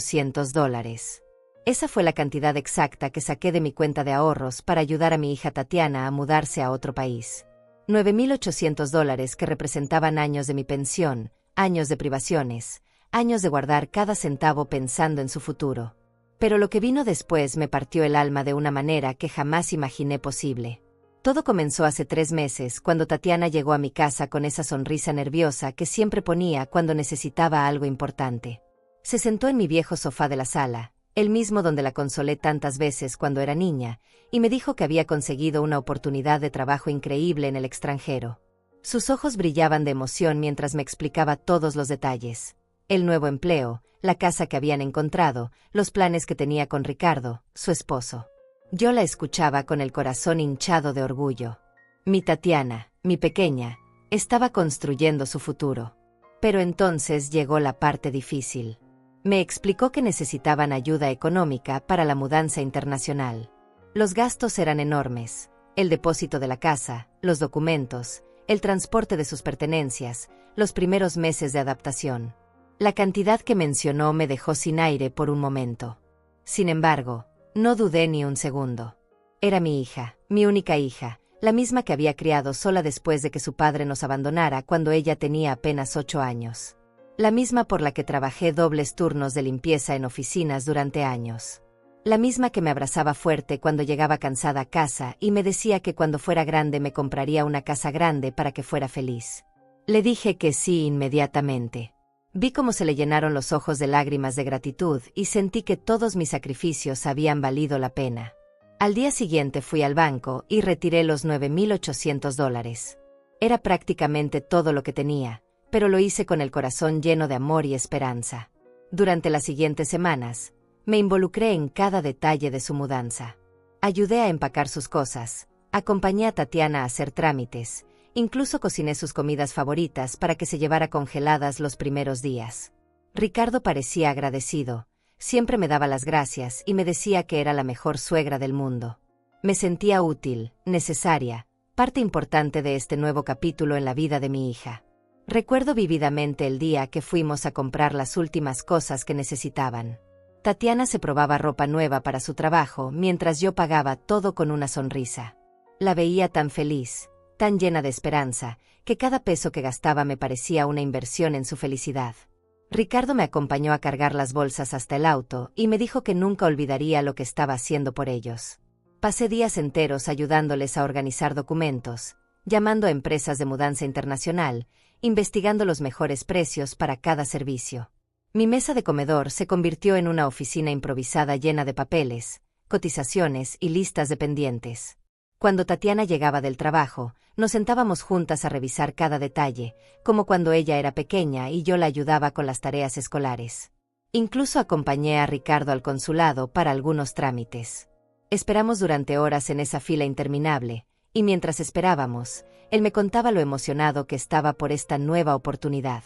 $9.800. Esa fue la cantidad exacta que saqué de mi cuenta de ahorros para ayudar a mi hija Tatiana a mudarse a otro país. $9.800 que representaban años de mi pensión, años de privaciones, años de guardar cada centavo pensando en su futuro. Pero lo que vino después me partió el alma de una manera que jamás imaginé posible. Todo comenzó hace 3 meses, cuando Tatiana llegó a mi casa con esa sonrisa nerviosa que siempre ponía cuando necesitaba algo importante. Se sentó en mi viejo sofá de la sala, el mismo donde la consolé tantas veces cuando era niña, y me dijo que había conseguido una oportunidad de trabajo increíble en el extranjero. Sus ojos brillaban de emoción mientras me explicaba todos los detalles. El nuevo empleo, la casa que habían encontrado, los planes que tenía con Ricardo, su esposo. Yo la escuchaba con el corazón hinchado de orgullo. Mi Tatiana, mi pequeña, estaba construyendo su futuro. Pero entonces llegó la parte difícil. Me explicó que necesitaban ayuda económica para la mudanza internacional. Los gastos eran enormes: el depósito de la casa, los documentos, el transporte de sus pertenencias, los primeros meses de adaptación. La cantidad que mencionó me dejó sin aire por un momento. Sin embargo, no dudé ni un segundo. Era mi hija, mi única hija, la misma que había criado sola después de que su padre nos abandonara cuando ella tenía apenas 8 años. La misma por la que trabajé dobles turnos de limpieza en oficinas durante años. La misma que me abrazaba fuerte cuando llegaba cansada a casa y me decía que cuando fuera grande me compraría una casa grande para que fuera feliz. Le dije que sí inmediatamente. Vi cómo se le llenaron los ojos de lágrimas de gratitud y sentí que todos mis sacrificios habían valido la pena. Al día siguiente fui al banco y retiré los $9.800. Era prácticamente todo lo que tenía, pero lo hice con el corazón lleno de amor y esperanza. Durante las siguientes semanas, me involucré en cada detalle de su mudanza. Ayudé a empacar sus cosas, acompañé a Tatiana a hacer trámites, incluso cociné sus comidas favoritas para que se llevara congeladas los primeros días. Ricardo parecía agradecido, siempre me daba las gracias y me decía que era la mejor suegra del mundo. Me sentía útil, necesaria, parte importante de este nuevo capítulo en la vida de mi hija. Recuerdo vívidamente el día que fuimos a comprar las últimas cosas que necesitaban. Tatiana se probaba ropa nueva para su trabajo mientras yo pagaba todo con una sonrisa. La veía tan feliz, tan llena de esperanza, que cada peso que gastaba me parecía una inversión en su felicidad. Ricardo me acompañó a cargar las bolsas hasta el auto y me dijo que nunca olvidaría lo que estaba haciendo por ellos. Pasé días enteros ayudándoles a organizar documentos, llamando a empresas de mudanza internacional, investigando los mejores precios para cada servicio. Mi mesa de comedor se convirtió en una oficina improvisada llena de papeles, cotizaciones y listas de pendientes. Cuando Tatiana llegaba del trabajo, nos sentábamos juntas a revisar cada detalle, como cuando ella era pequeña y yo la ayudaba con las tareas escolares. Incluso acompañé a Ricardo al consulado para algunos trámites. Esperamos durante horas en esa fila interminable, y mientras esperábamos, él me contaba lo emocionado que estaba por esta nueva oportunidad.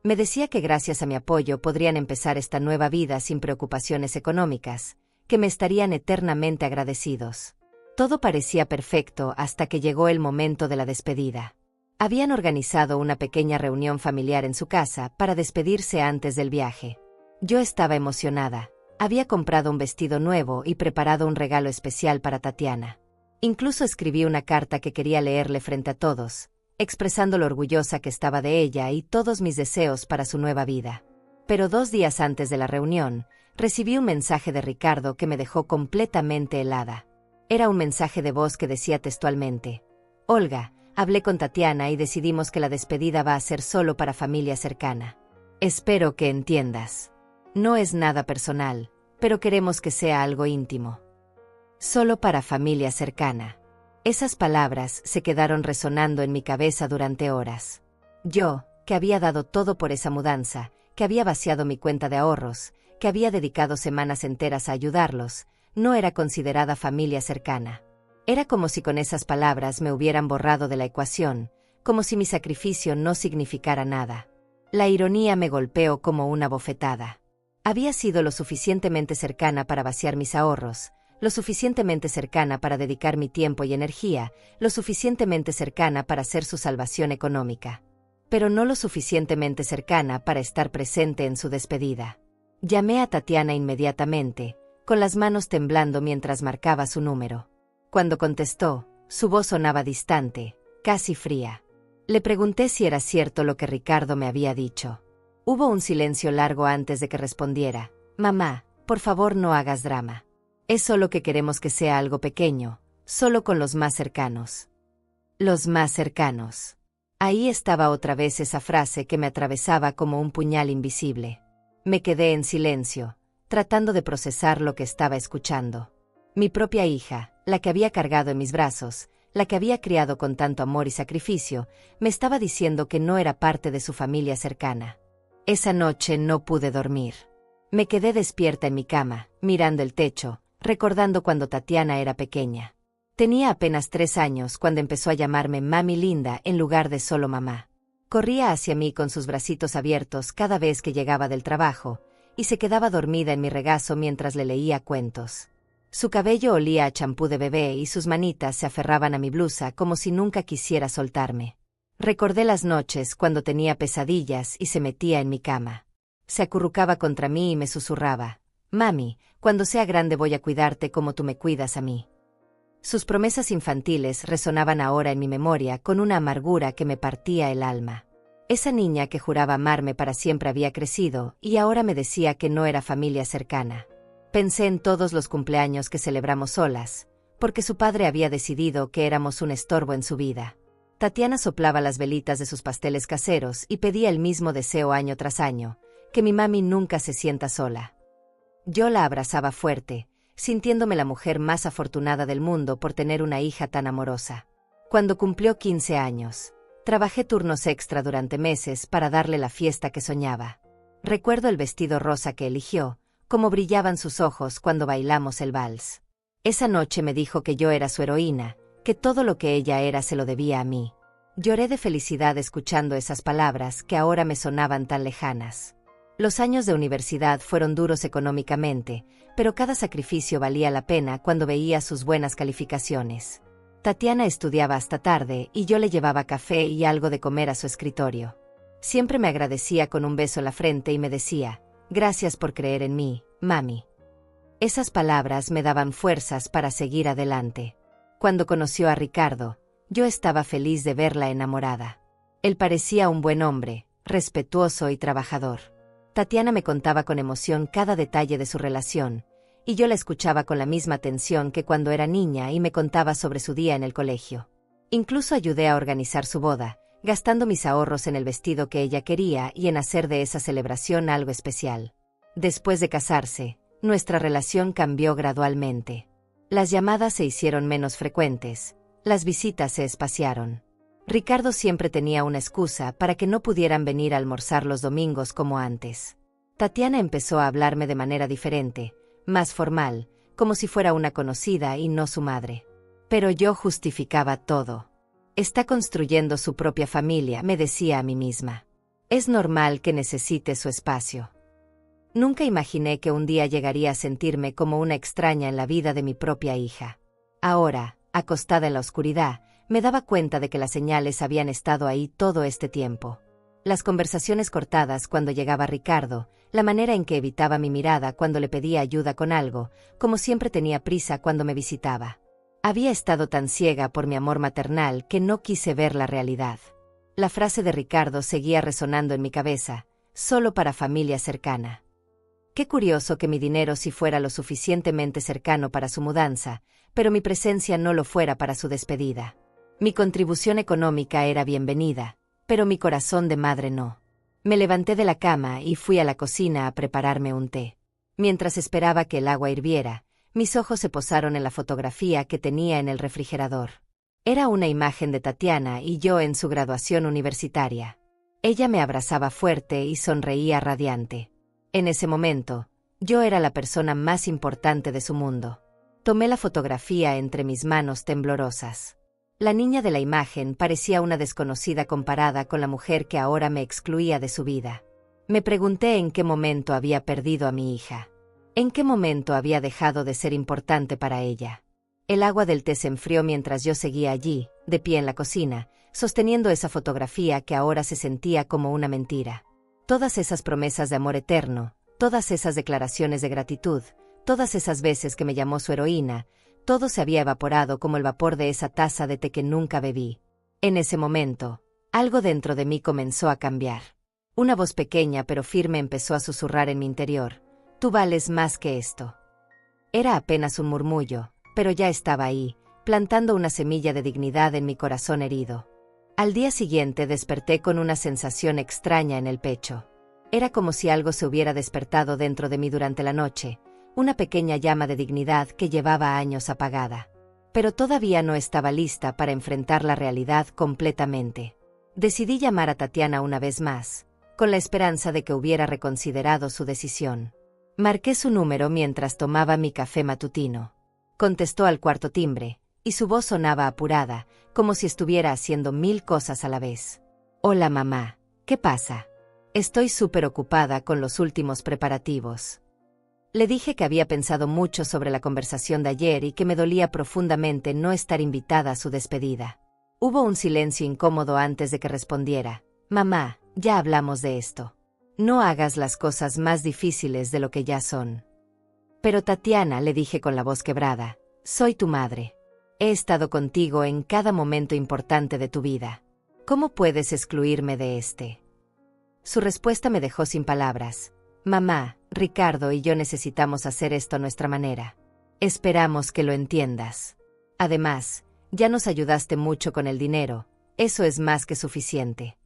Me decía que gracias a mi apoyo podrían empezar esta nueva vida sin preocupaciones económicas, que me estarían eternamente agradecidos. Todo parecía perfecto hasta que llegó el momento de la despedida. Habían organizado una pequeña reunión familiar en su casa para despedirse antes del viaje. Yo estaba emocionada. Había comprado un vestido nuevo y preparado un regalo especial para Tatiana. Incluso escribí una carta que quería leerle frente a todos, expresando lo orgullosa que estaba de ella y todos mis deseos para su nueva vida. Pero 2 días antes de la reunión, recibí un mensaje de Ricardo que me dejó completamente helada. Era un mensaje de voz que decía textualmente: Olga, hablé con Tatiana y decidimos que la despedida va a ser solo para familia cercana. Espero que entiendas. No es nada personal, pero queremos que sea algo íntimo. Solo para familia cercana. Esas palabras se quedaron resonando en mi cabeza durante horas. Yo, que había dado todo por esa mudanza, que había vaciado mi cuenta de ahorros, que había dedicado semanas enteras a ayudarlos, no era considerada familia cercana. Era como si con esas palabras me hubieran borrado de la ecuación, como si mi sacrificio no significara nada. La ironía me golpeó como una bofetada. Había sido lo suficientemente cercana para vaciar mis ahorros, lo suficientemente cercana para dedicar mi tiempo y energía, lo suficientemente cercana para ser su salvación económica. Pero no lo suficientemente cercana para estar presente en su despedida. Llamé a Tatiana inmediatamente, con las manos temblando mientras marcaba su número. Cuando contestó, su voz sonaba distante, casi fría. Le pregunté si era cierto lo que Ricardo me había dicho. Hubo un silencio largo antes de que respondiera. Mamá, por favor no hagas drama. Es solo que queremos que sea algo pequeño, solo con los más cercanos. Los más cercanos. Ahí estaba otra vez esa frase que me atravesaba como un puñal invisible. Me quedé en silencio, tratando de procesar lo que estaba escuchando. Mi propia hija, la que había cargado en mis brazos, la que había criado con tanto amor y sacrificio, me estaba diciendo que no era parte de su familia cercana. Esa noche no pude dormir. Me quedé despierta en mi cama, mirando el techo, recordando cuando Tatiana era pequeña. Tenía apenas 3 años cuando empezó a llamarme Mami Linda en lugar de solo mamá. Corría hacia mí con sus bracitos abiertos cada vez que llegaba del trabajo, y se quedaba dormida en mi regazo mientras le leía cuentos. Su cabello olía a champú de bebé y sus manitas se aferraban a mi blusa como si nunca quisiera soltarme. Recordé las noches cuando tenía pesadillas y se metía en mi cama. Se acurrucaba contra mí y me susurraba: Mami, cuando sea grande voy a cuidarte como tú me cuidas a mí. Sus promesas infantiles resonaban ahora en mi memoria con una amargura que me partía el alma. Esa niña que juraba amarme para siempre había crecido y ahora me decía que no era familia cercana. Pensé en todos los cumpleaños que celebramos solas, porque su padre había decidido que éramos un estorbo en su vida. Tatiana soplaba las velitas de sus pasteles caseros y pedía el mismo deseo año tras año, que mi mami nunca se sienta sola. Yo la abrazaba fuerte, sintiéndome la mujer más afortunada del mundo por tener una hija tan amorosa. Cuando cumplió 15 años, trabajé turnos extra durante meses para darle la fiesta que soñaba. Recuerdo el vestido rosa que eligió, cómo brillaban sus ojos cuando bailamos el vals. Esa noche me dijo que yo era su heroína, que todo lo que ella era se lo debía a mí. Lloré de felicidad escuchando esas palabras que ahora me sonaban tan lejanas. Los años de universidad fueron duros económicamente, pero cada sacrificio valía la pena cuando veía sus buenas calificaciones. Tatiana estudiaba hasta tarde y yo le llevaba café y algo de comer a su escritorio. Siempre me agradecía con un beso en la frente y me decía: gracias por creer en mí, mami. Esas palabras me daban fuerzas para seguir adelante. Cuando conoció a Ricardo, yo estaba feliz de verla enamorada. Él parecía un buen hombre, respetuoso y trabajador. Tatiana me contaba con emoción cada detalle de su relación, y yo la escuchaba con la misma atención que cuando era niña y me contaba sobre su día en el colegio. Incluso ayudé a organizar su boda, gastando mis ahorros en el vestido que ella quería y en hacer de esa celebración algo especial. Después de casarse, nuestra relación cambió gradualmente. Las llamadas se hicieron menos frecuentes, las visitas se espaciaron. Ricardo siempre tenía una excusa para que no pudieran venir a almorzar los domingos como antes. Tatiana empezó a hablarme de manera diferente, más formal, como si fuera una conocida y no su madre. Pero yo justificaba todo. Está construyendo su propia familia, me decía a mí misma. Es normal que necesite su espacio. Nunca imaginé que un día llegaría a sentirme como una extraña en la vida de mi propia hija. Ahora, acostada en la oscuridad, me daba cuenta de que las señales habían estado ahí todo este tiempo. Las conversaciones cortadas cuando llegaba Ricardo, la manera en que evitaba mi mirada cuando le pedía ayuda con algo, como siempre tenía prisa cuando me visitaba. Había estado tan ciega por mi amor maternal que no quise ver la realidad. La frase de Ricardo seguía resonando en mi cabeza: solo para familia cercana. Qué curioso que mi dinero sí fuera lo suficientemente cercano para su mudanza, pero mi presencia no lo fuera para su despedida. Mi contribución económica era bienvenida, pero mi corazón de madre no. Me levanté de la cama y fui a la cocina a prepararme un té. Mientras esperaba que el agua hirviera, mis ojos se posaron en la fotografía que tenía en el refrigerador. Era una imagen de Tatiana y yo en su graduación universitaria. Ella me abrazaba fuerte y sonreía radiante. En ese momento, yo era la persona más importante de su mundo. Tomé la fotografía entre mis manos temblorosas. La niña de la imagen parecía una desconocida comparada con la mujer que ahora me excluía de su vida. Me pregunté en qué momento había perdido a mi hija. ¿En qué momento había dejado de ser importante para ella? El agua del té se enfrió mientras yo seguía allí, de pie en la cocina, sosteniendo esa fotografía que ahora se sentía como una mentira. Todas esas promesas de amor eterno, todas esas declaraciones de gratitud, todas esas veces que me llamó su heroína, todo se había evaporado como el vapor de esa taza de té que nunca bebí. En ese momento, algo dentro de mí comenzó a cambiar. Una voz pequeña pero firme empezó a susurrar en mi interior: «Tú vales más que esto». Era apenas un murmullo, pero ya estaba ahí, plantando una semilla de dignidad en mi corazón herido. Al día siguiente desperté con una sensación extraña en el pecho. Era como si algo se hubiera despertado dentro de mí durante la noche, una pequeña llama de dignidad que llevaba años apagada. Pero todavía no estaba lista para enfrentar la realidad completamente. Decidí llamar a Tatiana una vez más, con la esperanza de que hubiera reconsiderado su decisión. Marqué su número mientras tomaba mi café matutino. Contestó al cuarto timbre, y su voz sonaba apurada, como si estuviera haciendo 1000 cosas a la vez. «Hola mamá, ¿qué pasa? Estoy súper ocupada con los últimos preparativos». Le dije que había pensado mucho sobre la conversación de ayer y que me dolía profundamente no estar invitada a su despedida. Hubo un silencio incómodo antes de que respondiera: «Mamá, ya hablamos de esto. No hagas las cosas más difíciles de lo que ya son». «Pero Tatiana», le dije con la voz quebrada, «soy tu madre. He estado contigo en cada momento importante de tu vida. ¿Cómo puedes excluirme de este?». Su respuesta me dejó sin palabras. «Mamá, Ricardo y yo necesitamos hacer esto a nuestra manera. Esperamos que lo entiendas. Además, ya nos ayudaste mucho con el dinero, eso es más que suficiente».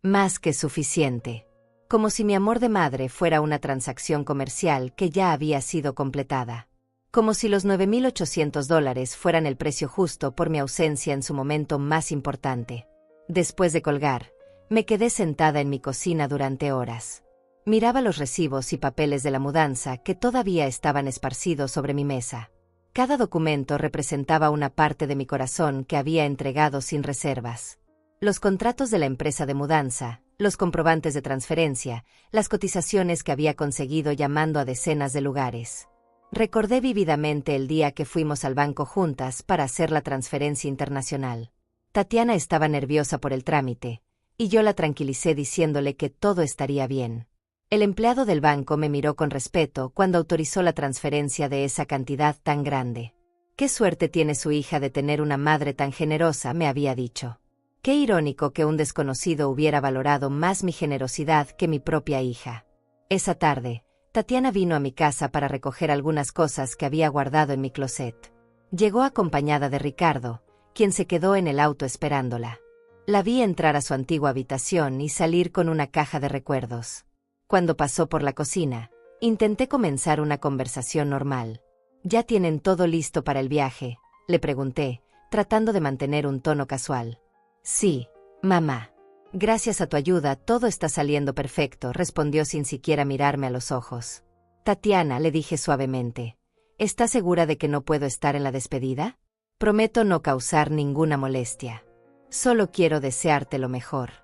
Más que suficiente. Como si mi amor de madre fuera una transacción comercial que ya había sido completada. Como si los $9,800 fueran el precio justo por mi ausencia en su momento más importante. Después de colgar, me quedé sentada en mi cocina durante horas. Miraba los recibos y papeles de la mudanza que todavía estaban esparcidos sobre mi mesa. Cada documento representaba una parte de mi corazón que había entregado sin reservas. Los contratos de la empresa de mudanza, los comprobantes de transferencia, las cotizaciones que había conseguido llamando a decenas de lugares. Recordé vívidamente el día que fuimos al banco juntas para hacer la transferencia internacional. Tatiana estaba nerviosa por el trámite, y yo la tranquilicé diciéndole que todo estaría bien. El empleado del banco me miró con respeto cuando autorizó la transferencia de esa cantidad tan grande. «Qué suerte tiene su hija de tener una madre tan generosa», me había dicho. Qué irónico que un desconocido hubiera valorado más mi generosidad que mi propia hija. Esa tarde, Tatiana vino a mi casa para recoger algunas cosas que había guardado en mi closet. Llegó acompañada de Ricardo, quien se quedó en el auto esperándola. La vi entrar a su antigua habitación y salir con una caja de recuerdos. Cuando pasó por la cocina, intenté comenzar una conversación normal. «¿Ya tienen todo listo para el viaje?», le pregunté, tratando de mantener un tono casual. «Sí, mamá. Gracias a tu ayuda todo está saliendo perfecto», respondió sin siquiera mirarme a los ojos. «Tatiana», le dije suavemente, ¿estás segura de que no puedo estar en la despedida? Prometo no causar ninguna molestia. Solo quiero desearte lo mejor».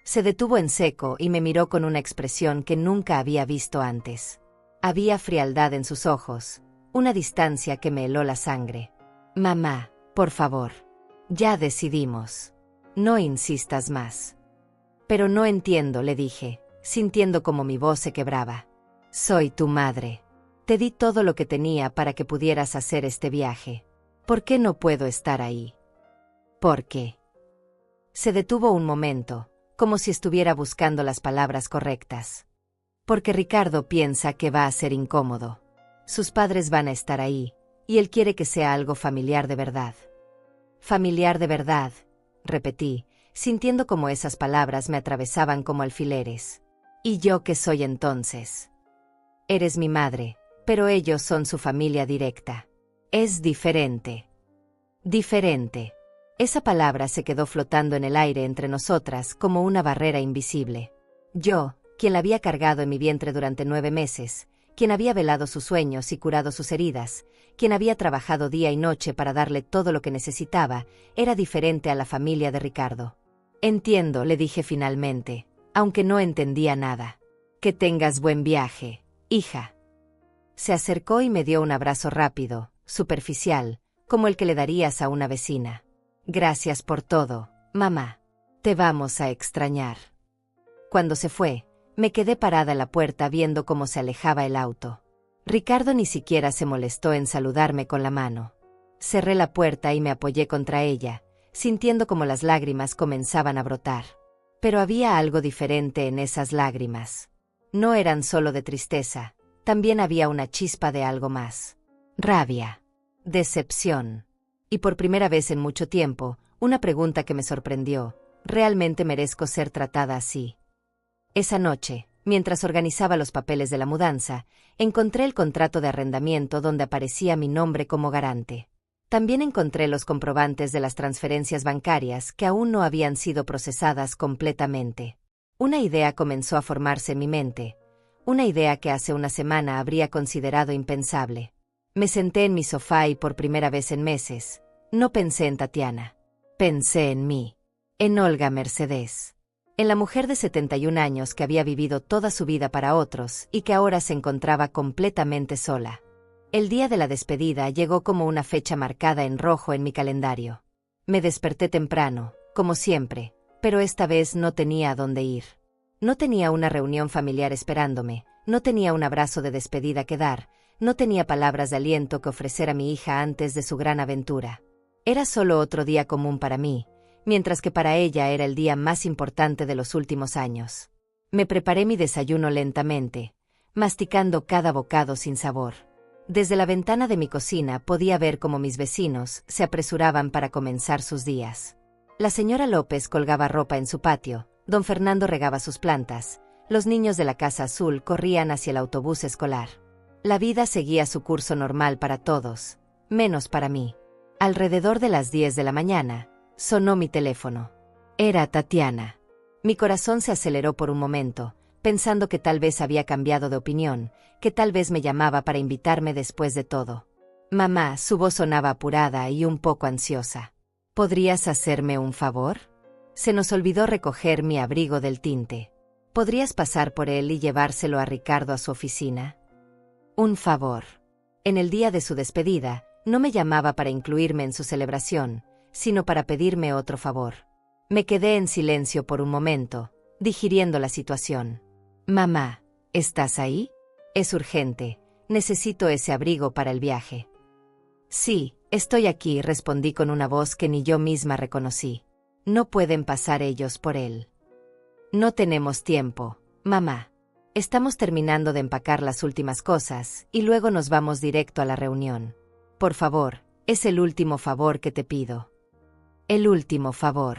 Se detuvo en seco y me miró con una expresión que nunca había visto antes. Había frialdad en sus ojos, una distancia que me heló la sangre. «Mamá, por favor. Ya decidimos. No insistas más». «Pero no entiendo», le dije, sintiendo como mi voz se quebraba. «Soy tu madre. Te di todo lo que tenía para que pudieras hacer este viaje. ¿Por qué no puedo estar ahí?». «¿Por qué?». Se detuvo un momento, como si estuviera buscando las palabras correctas. «Porque Ricardo piensa que va a ser incómodo. Sus padres van a estar ahí, y él quiere que sea algo familiar de verdad». «Familiar de verdad», repetí, sintiendo como esas palabras me atravesaban como alfileres. «¿Y yo qué soy entonces?». «Eres mi madre, pero ellos son su familia directa. Es diferente». «Diferente». Esa palabra se quedó flotando en el aire entre nosotras como una barrera invisible. Yo, quien la había cargado en mi vientre durante 9 meses, quien había velado sus sueños y curado sus heridas, quien había trabajado día y noche para darle todo lo que necesitaba, era diferente a la familia de Ricardo. «Entiendo», le dije finalmente, aunque no entendía nada. «Que tengas buen viaje, hija». Se acercó y me dio un abrazo rápido, superficial, como el que le darías a una vecina. «Gracias por todo, mamá. Te vamos a extrañar». Cuando se fue, Me quedé parada en la puerta viendo cómo se alejaba el auto. Ricardo ni siquiera se molestó en saludarme con la mano. Cerré la puerta y me apoyé contra ella, sintiendo como las lágrimas comenzaban a brotar. Pero había algo diferente en esas lágrimas. No eran solo de tristeza, también había una chispa de algo más. Rabia. Decepción. Y por primera vez en mucho tiempo, una pregunta que me sorprendió: ¿realmente merezco ser tratada así? Esa noche, mientras organizaba los papeles de la mudanza, encontré el contrato de arrendamiento donde aparecía mi nombre como garante. También encontré los comprobantes de las transferencias bancarias que aún no habían sido procesadas completamente. Una idea comenzó a formarse en mi mente, una idea que hace una semana habría considerado impensable. Me senté en mi sofá y por primera vez en meses, no pensé en Tatiana. Pensé en mí. En Olga Mercedes. En la mujer de 71 años que había vivido toda su vida para otros y que ahora se encontraba completamente sola. El día de la despedida llegó como una fecha marcada en rojo en mi calendario. Me desperté temprano, como siempre, pero esta vez no tenía a dónde ir. No tenía una reunión familiar esperándome, no tenía un abrazo de despedida que dar, no tenía palabras de aliento que ofrecer a mi hija antes de su gran aventura. Era solo otro día común para mí, mientras que para ella era el día más importante de los últimos años. Me preparé mi desayuno lentamente, masticando cada bocado sin sabor. Desde la ventana de mi cocina podía ver cómo mis vecinos se apresuraban para comenzar sus días. La señora López colgaba ropa en su patio, don Fernando regaba sus plantas, los niños de la Casa Azul corrían hacia el autobús escolar. La vida seguía su curso normal para todos, menos para mí. Alrededor de las 10 de la mañana, sonó mi teléfono. Era Tatiana. Mi corazón se aceleró por un momento, pensando que tal vez había cambiado de opinión, que tal vez me llamaba para invitarme después de todo. Mamá, su voz sonaba apurada y un poco ansiosa. ¿Podrías hacerme un favor? Se nos olvidó recoger mi abrigo del tinte. ¿Podrías pasar por él y llevárselo a Ricardo a su oficina? Un favor. En el día de su despedida, no me llamaba para incluirme en su celebración, sino para pedirme otro favor. Me quedé en silencio por un momento, digiriendo la situación. Mamá, ¿estás ahí? Es urgente, necesito ese abrigo para el viaje. Sí, estoy aquí, respondí con una voz que ni yo misma reconocí. No pueden pasar ellos por él. No tenemos tiempo, mamá. Estamos terminando de empacar las últimas cosas y luego nos vamos directo a la reunión. Por favor, es el último favor que te pido. El último favor.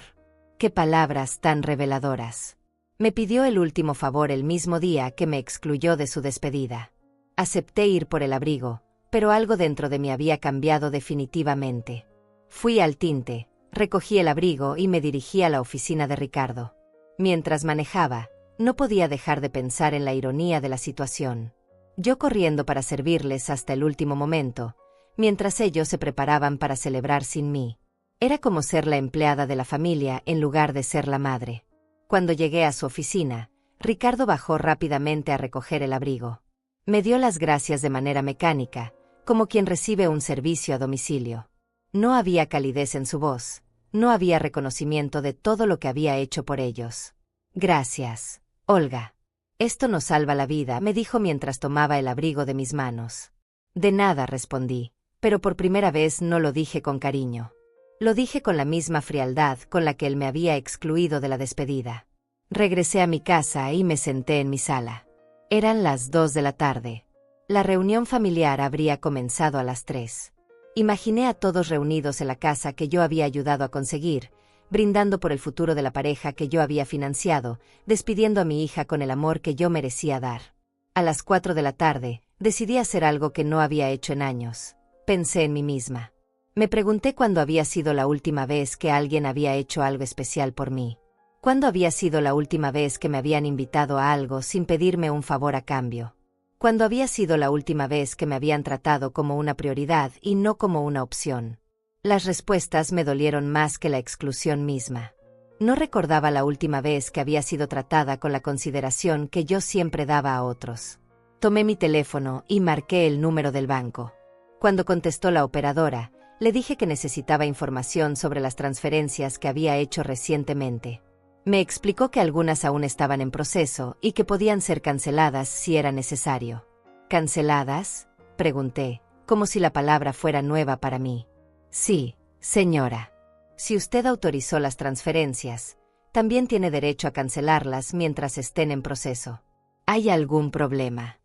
Qué palabras tan reveladoras. Me pidió el último favor el mismo día que me excluyó de su despedida. Acepté ir por el abrigo, pero algo dentro de mí había cambiado definitivamente. Fui al tinte, recogí el abrigo y me dirigí a la oficina de Ricardo. Mientras manejaba, no podía dejar de pensar en la ironía de la situación. Yo corriendo para servirles hasta el último momento, mientras ellos se preparaban para celebrar sin mí. Era como ser la empleada de la familia en lugar de ser la madre. Cuando llegué a su oficina, Ricardo bajó rápidamente a recoger el abrigo. Me dio las gracias de manera mecánica, como quien recibe un servicio a domicilio. No había calidez en su voz, no había reconocimiento de todo lo que había hecho por ellos. Gracias, Olga. Esto nos salva la vida, me dijo mientras tomaba el abrigo de mis manos. De nada, respondí, pero por primera vez no lo dije con cariño. Lo dije con la misma frialdad con la que él me había excluido de la despedida. Regresé a mi casa y me senté en mi sala. Eran las 2 de la tarde. La reunión familiar habría comenzado a las 3. Imaginé a todos reunidos en la casa que yo había ayudado a conseguir, brindando por el futuro de la pareja que yo había financiado, despidiendo a mi hija con el amor que yo merecía dar. A las 4 de la tarde, decidí hacer algo que no había hecho en años. Pensé en mí misma. Me pregunté cuándo había sido la última vez que alguien había hecho algo especial por mí. ¿Cuándo había sido la última vez que me habían invitado a algo sin pedirme un favor a cambio? ¿Cuándo había sido la última vez que me habían tratado como una prioridad y no como una opción? Las respuestas me dolieron más que la exclusión misma. No recordaba la última vez que había sido tratada con la consideración que yo siempre daba a otros. Tomé mi teléfono y marqué el número del banco. Cuando contestó la operadora, le dije que necesitaba información sobre las transferencias que había hecho recientemente. Me explicó que algunas aún estaban en proceso y que podían ser canceladas si era necesario. ¿Canceladas?, pregunté, como si la palabra fuera nueva para mí. Sí, señora. Si usted autorizó las transferencias, también tiene derecho a cancelarlas mientras estén en proceso. ¿Hay algún problema?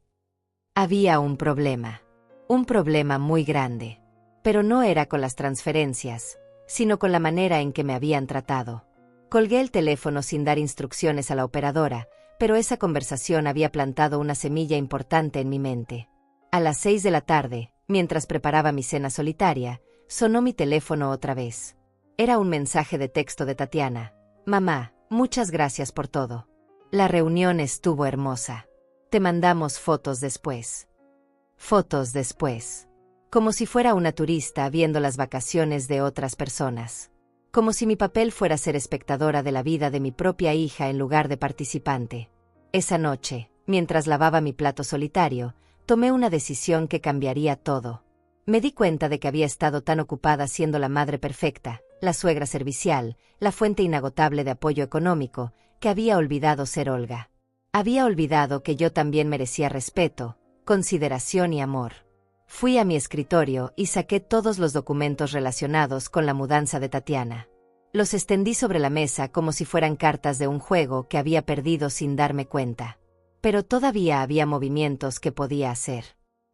Había un problema muy grande. Pero no era con las transferencias, sino con la manera en que me habían tratado. Colgué el teléfono sin dar instrucciones a la operadora, pero esa conversación había plantado una semilla importante en mi mente. A las 6 de la tarde, mientras preparaba mi cena solitaria, sonó mi teléfono otra vez. Era un mensaje de texto de Tatiana. Mamá, muchas gracias por todo. La reunión estuvo hermosa. Te mandamos fotos después. Fotos después. Como si fuera una turista viendo las vacaciones de otras personas. Como si mi papel fuera ser espectadora de la vida de mi propia hija en lugar de participante. Esa noche, mientras lavaba mi plato solitario, tomé una decisión que cambiaría todo. Me di cuenta de que había estado tan ocupada siendo la madre perfecta, la suegra servicial, la fuente inagotable de apoyo económico, que había olvidado ser Olga. Había olvidado que yo también merecía respeto, consideración y amor. Fui a mi escritorio y saqué todos los documentos relacionados con la mudanza de Tatiana. Los extendí sobre la mesa como si fueran cartas de un juego que había perdido sin darme cuenta. Pero todavía había movimientos que podía hacer.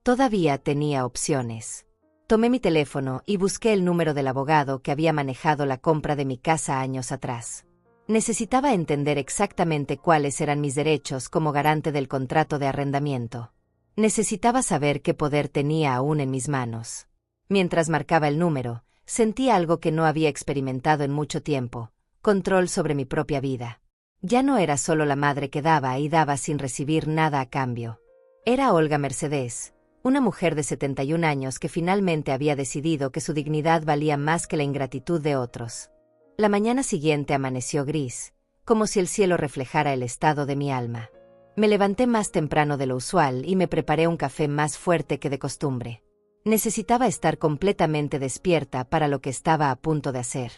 Todavía tenía opciones. Tomé mi teléfono y busqué el número del abogado que había manejado la compra de mi casa años atrás. Necesitaba entender exactamente cuáles eran mis derechos como garante del contrato de arrendamiento. Necesitaba saber qué poder tenía aún en mis manos. Mientras marcaba el número, sentí algo que no había experimentado en mucho tiempo: control sobre mi propia vida. Ya no era solo la madre que daba y daba sin recibir nada a cambio. Era Olga Mercedes, una mujer de 71 años que finalmente había decidido que su dignidad valía más que la ingratitud de otros. La mañana siguiente amaneció gris, como si el cielo reflejara el estado de mi alma. Me levanté más temprano de lo usual y me preparé un café más fuerte que de costumbre. Necesitaba estar completamente despierta para lo que estaba a punto de hacer.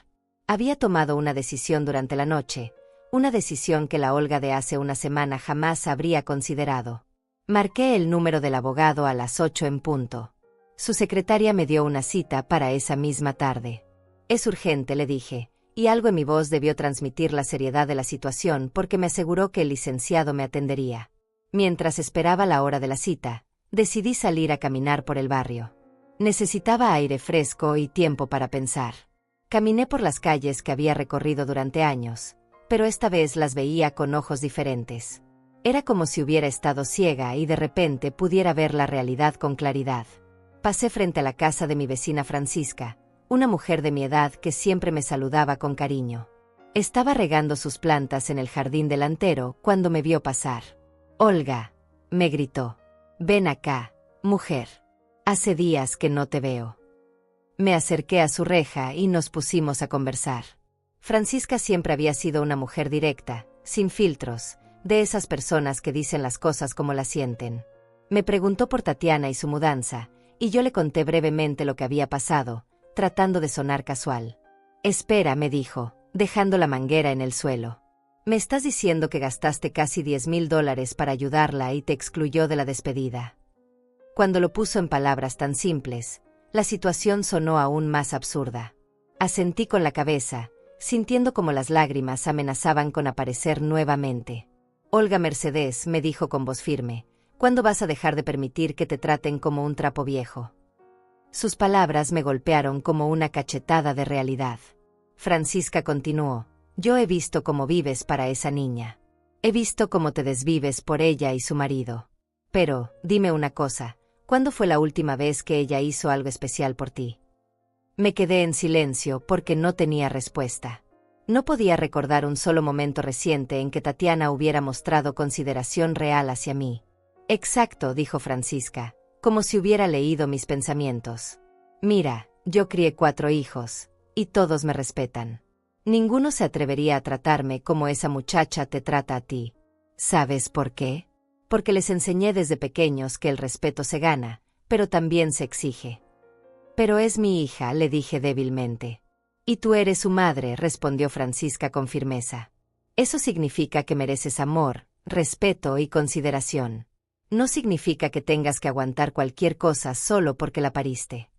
Había tomado una decisión durante la noche, una decisión que la Olga de hace una semana jamás habría considerado. Marqué el número del abogado a las 8 en punto. Su secretaria me dio una cita para esa misma tarde. Es urgente, le dije, y algo en mi voz debió transmitir la seriedad de la situación porque me aseguró que el licenciado me atendería. Mientras esperaba la hora de la cita, decidí salir a caminar por el barrio. Necesitaba aire fresco y tiempo para pensar. Caminé por las calles que había recorrido durante años, pero esta vez las veía con ojos diferentes. Era como si hubiera estado ciega y de repente pudiera ver la realidad con claridad. Pasé frente a la casa de mi vecina Francisca, una mujer de mi edad que siempre me saludaba con cariño. Estaba regando sus plantas en el jardín delantero cuando me vio pasar. «Olga», me gritó. «Ven acá, mujer. Hace días que no te veo». Me acerqué a su reja y nos pusimos a conversar. Francisca siempre había sido una mujer directa, sin filtros, de esas personas que dicen las cosas como las sienten. Me preguntó por Tatiana y su mudanza, y yo le conté brevemente lo que había pasado, tratando de sonar casual. «Espera», me dijo, dejando la manguera en el suelo. «¿Me estás diciendo que gastaste casi $10,000 para ayudarla y te excluyó de la despedida?» Cuando lo puso en palabras tan simples, la situación sonó aún más absurda. Asentí con la cabeza, sintiendo como las lágrimas amenazaban con aparecer nuevamente. «Olga Mercedes», me dijo con voz firme, «¿cuándo vas a dejar de permitir que te traten como un trapo viejo?» Sus palabras me golpearon como una cachetada de realidad. Francisca continuó: «Yo he visto cómo vives para esa niña. He visto cómo te desvives por ella y su marido. Pero, dime una cosa, ¿cuándo fue la última vez que ella hizo algo especial por ti?» Me quedé en silencio porque no tenía respuesta. No podía recordar un solo momento reciente en que Tatiana hubiera mostrado consideración real hacia mí. «Exacto», dijo Francisca, como si hubiera leído mis pensamientos. «Mira, yo crié 4 hijos, y todos me respetan. Ninguno se atrevería a tratarme como esa muchacha te trata a ti. ¿Sabes por qué? Porque les enseñé desde pequeños que el respeto se gana, pero también se exige». «Pero es mi hija», le dije débilmente. «Y tú eres su madre», respondió Francisca con firmeza. Eso significa que mereces amor, respeto y consideración. No significa que tengas que aguantar cualquier cosa solo porque la pariste.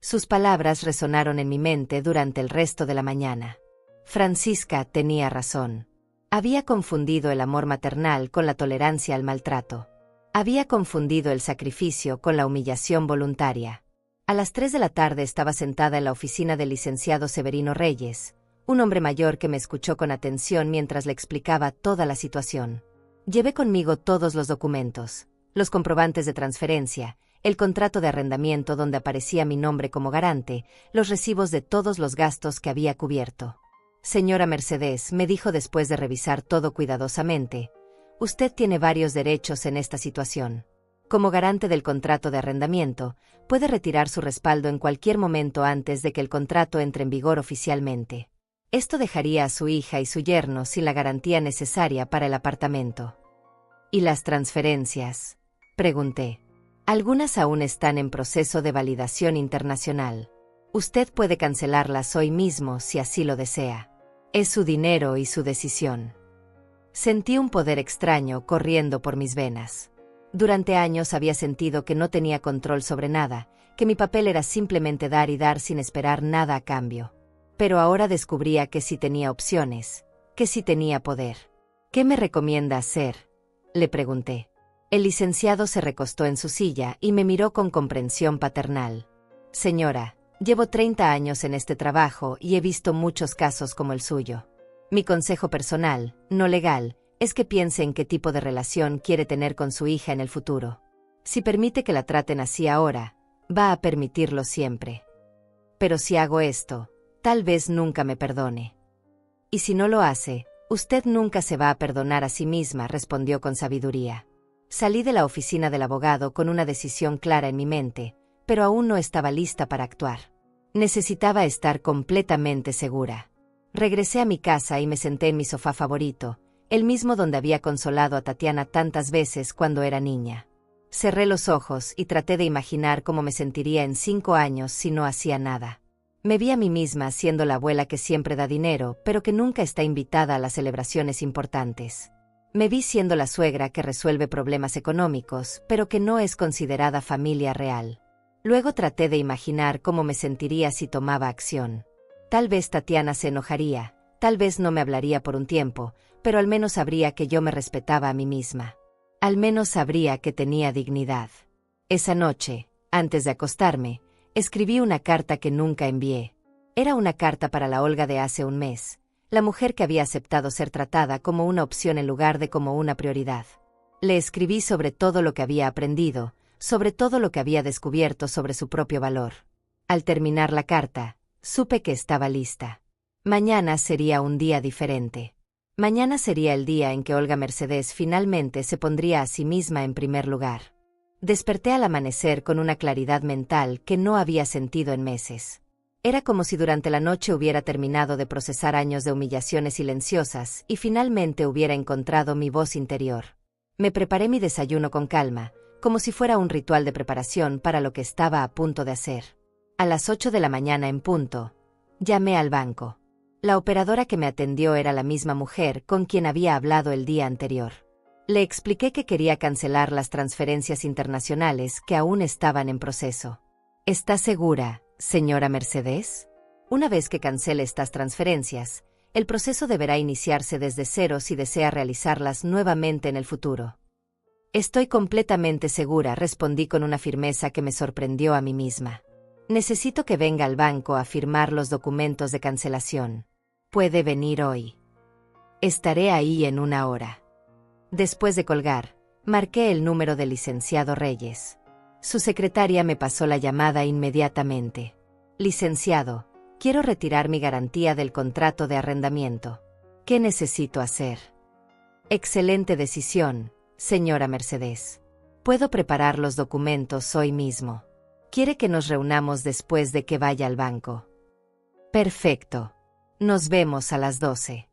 Sus palabras resonaron en mi mente durante el resto de la mañana. Francisca tenía razón. Había confundido el amor maternal con la tolerancia al maltrato. Había confundido el sacrificio con la humillación voluntaria. A las 3 de la tarde estaba sentada en la oficina del licenciado Severino Reyes, un hombre mayor que me escuchó con atención mientras le explicaba toda la situación. Llevé conmigo todos los documentos, los comprobantes de transferencia, el contrato de arrendamiento donde aparecía mi nombre como garante, los recibos de todos los gastos que había cubierto. Señora Mercedes, me dijo después de revisar todo cuidadosamente, usted tiene varios derechos en esta situación. Como garante del contrato de arrendamiento, puede retirar su respaldo en cualquier momento antes de que el contrato entre en vigor oficialmente. Esto dejaría a su hija y su yerno sin la garantía necesaria para el apartamento. ¿Y las transferencias?, pregunté. Algunas aún están en proceso de validación internacional. Usted puede cancelarlas hoy mismo si así lo desea. Es su dinero y su decisión. Sentí un poder extraño corriendo por mis venas. Durante años había sentido que no tenía control sobre nada, que mi papel era simplemente dar y dar sin esperar nada a cambio. Pero ahora descubría que sí tenía opciones, que sí tenía poder. ¿Qué me recomienda hacer?, le pregunté. El licenciado se recostó en su silla y me miró con comprensión paternal. Señora, llevo 30 años en este trabajo y he visto muchos casos como el suyo. Mi consejo personal, no legal, es que piense en qué tipo de relación quiere tener con su hija en el futuro. Si permite que la traten así ahora, va a permitirlo siempre. Pero si hago esto, tal vez nunca me perdone. Y si no lo hace, usted nunca se va a perdonar a sí misma, respondió con sabiduría. Salí de la oficina del abogado con una decisión clara en mi mente, pero aún no estaba lista para actuar. Necesitaba estar completamente segura. Regresé a mi casa y me senté en mi sofá favorito, el mismo donde había consolado a Tatiana tantas veces cuando era niña. Cerré los ojos y traté de imaginar cómo me sentiría en 5 años si no hacía nada. Me vi a mí misma siendo la abuela que siempre da dinero, pero que nunca está invitada a las celebraciones importantes. Me vi siendo la suegra que resuelve problemas económicos, pero que no es considerada familia real. Luego traté de imaginar cómo me sentiría si tomaba acción. Tal vez Tatiana se enojaría, tal vez no me hablaría por un tiempo, pero al menos sabría que yo me respetaba a mí misma. Al menos sabría que tenía dignidad. Esa noche, antes de acostarme, escribí una carta que nunca envié. Era una carta para la Olga de hace un mes, la mujer que había aceptado ser tratada como una opción en lugar de como una prioridad. Le escribí sobre todo lo que había aprendido, sobre todo lo que había descubierto sobre su propio valor. Al terminar la carta, supe que estaba lista. Mañana sería un día diferente. Mañana sería el día en que Olga Mercedes finalmente se pondría a sí misma en primer lugar. Desperté al amanecer con una claridad mental que no había sentido en meses. Era como si durante la noche hubiera terminado de procesar años de humillaciones silenciosas y finalmente hubiera encontrado mi voz interior. Me preparé mi desayuno con calma, como si fuera un ritual de preparación para lo que estaba a punto de hacer. A las 8 de la mañana en punto, llamé al banco. La operadora que me atendió era la misma mujer con quien había hablado el día anterior. Le expliqué que quería cancelar las transferencias internacionales que aún estaban en proceso. ¿Está segura, señora Mercedes? Una vez que cancele estas transferencias, el proceso deberá iniciarse desde cero si desea realizarlas nuevamente en el futuro. Estoy completamente segura, respondí con una firmeza que me sorprendió a mí misma. Necesito que venga al banco a firmar los documentos de cancelación. Puede venir hoy. Estaré ahí en 1 hora. Después de colgar, marqué el número del licenciado Reyes. Su secretaria me pasó la llamada inmediatamente. Licenciado, quiero retirar mi garantía del contrato de arrendamiento. ¿Qué necesito hacer? Excelente decisión, señora Mercedes. Puedo preparar los documentos hoy mismo. ¿Quiere que nos reunamos después de que vaya al banco? Perfecto. Nos vemos a las 12.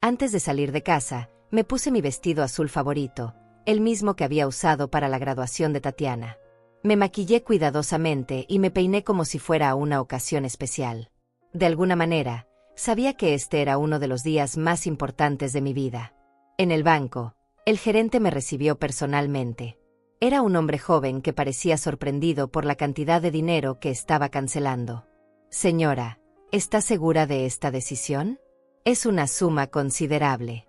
Antes de salir de casa, me puse mi vestido azul favorito, el mismo que había usado para la graduación de Tatiana. Me maquillé cuidadosamente y me peiné como si fuera a una ocasión especial. De alguna manera, Sabía que este era uno de los días más importantes de mi vida. En el banco, el gerente me recibió personalmente. Era un hombre joven que parecía sorprendido por la cantidad de dinero que estaba cancelando. Señora, ¿está segura de esta decisión? Es una suma considerable.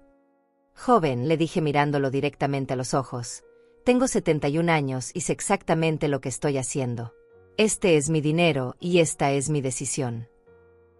Joven, le dije mirándolo directamente a los ojos. Tengo 71 años y sé exactamente lo que estoy haciendo. Este es mi dinero y esta es mi decisión.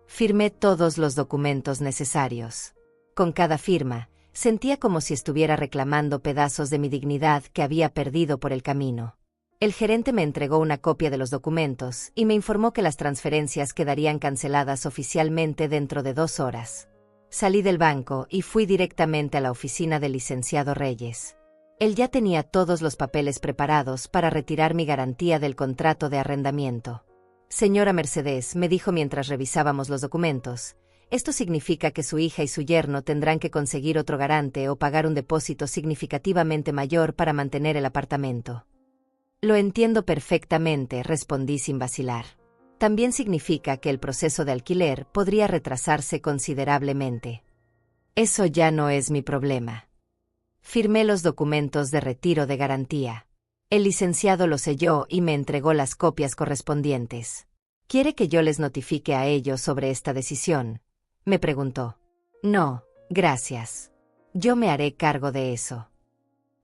Firmé todos los documentos necesarios. Con cada firma, sentía como si estuviera reclamando pedazos de mi dignidad que había perdido por el camino. El gerente me entregó una copia de los documentos y me informó que las transferencias quedarían canceladas oficialmente dentro de 2 horas. Salí del banco y fui directamente a la oficina del licenciado Reyes. Él ya tenía todos los papeles preparados para retirar mi garantía del contrato de arrendamiento. Señora Mercedes, me dijo mientras revisábamos los documentos, esto significa que su hija y su yerno tendrán que conseguir otro garante o pagar un depósito significativamente mayor para mantener el apartamento. Lo entiendo perfectamente, respondí sin vacilar. También significa que el proceso de alquiler podría retrasarse considerablemente. Eso ya no es mi problema. Firmé los documentos de retiro de garantía. El licenciado los selló y me entregó las copias correspondientes. ¿Quiere que yo les notifique a ellos sobre esta decisión?, me preguntó. No, gracias. Yo me haré cargo de eso.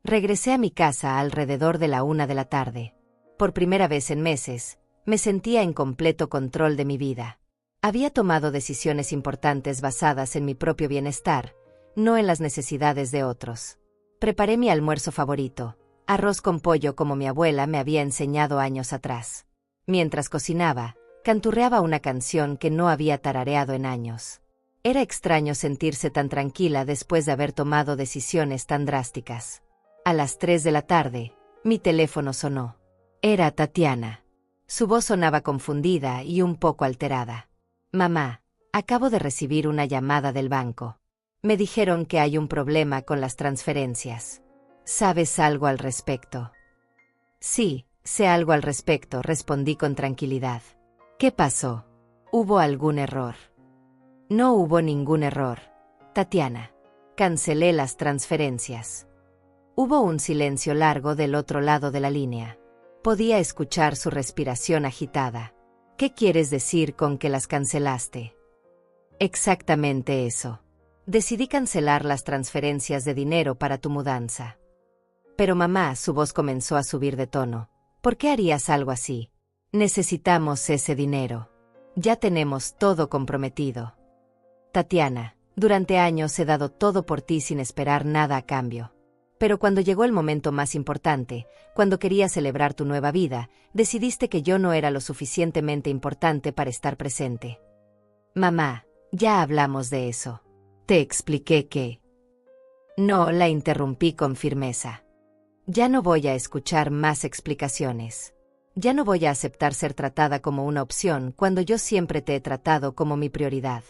Regresé a mi casa alrededor de la 1 de la tarde. Por primera vez en meses, me sentía en completo control de mi vida. Había tomado decisiones importantes basadas en mi propio bienestar, no en las necesidades de otros. Preparé mi almuerzo favorito, arroz con pollo como mi abuela me había enseñado años atrás. Mientras cocinaba, canturreaba una canción que no había tarareado en años. Era extraño sentirse tan tranquila después de haber tomado decisiones tan drásticas. A las 3 de la tarde, mi teléfono sonó. Era Tatiana. Su voz sonaba confundida y un poco alterada. Mamá, acabo de recibir una llamada del banco. Me dijeron que hay un problema con las transferencias. ¿Sabes algo al respecto? Sí, sé algo al respecto, respondí con tranquilidad. ¿Qué pasó? ¿Hubo algún error? No hubo ningún error, Tatiana. Cancelé las transferencias. Hubo un silencio largo del otro lado de la línea. Podía escuchar su respiración agitada. ¿Qué quieres decir con que las cancelaste? Exactamente eso. Decidí cancelar las transferencias de dinero para tu mudanza. Pero mamá, su voz comenzó a subir de tono. ¿Por qué harías algo así? Necesitamos ese dinero. Ya tenemos todo comprometido. Tatiana, durante años he dado todo por ti sin esperar nada a cambio. Pero cuando llegó el momento más importante, cuando quería celebrar tu nueva vida, decidiste que yo no era lo suficientemente importante para estar presente. Mamá, ya hablamos de eso. Te expliqué que... No, la interrumpí con firmeza. Ya no voy a escuchar más explicaciones. Ya no voy a aceptar ser tratada como una opción cuando yo siempre te he tratado como mi prioridad.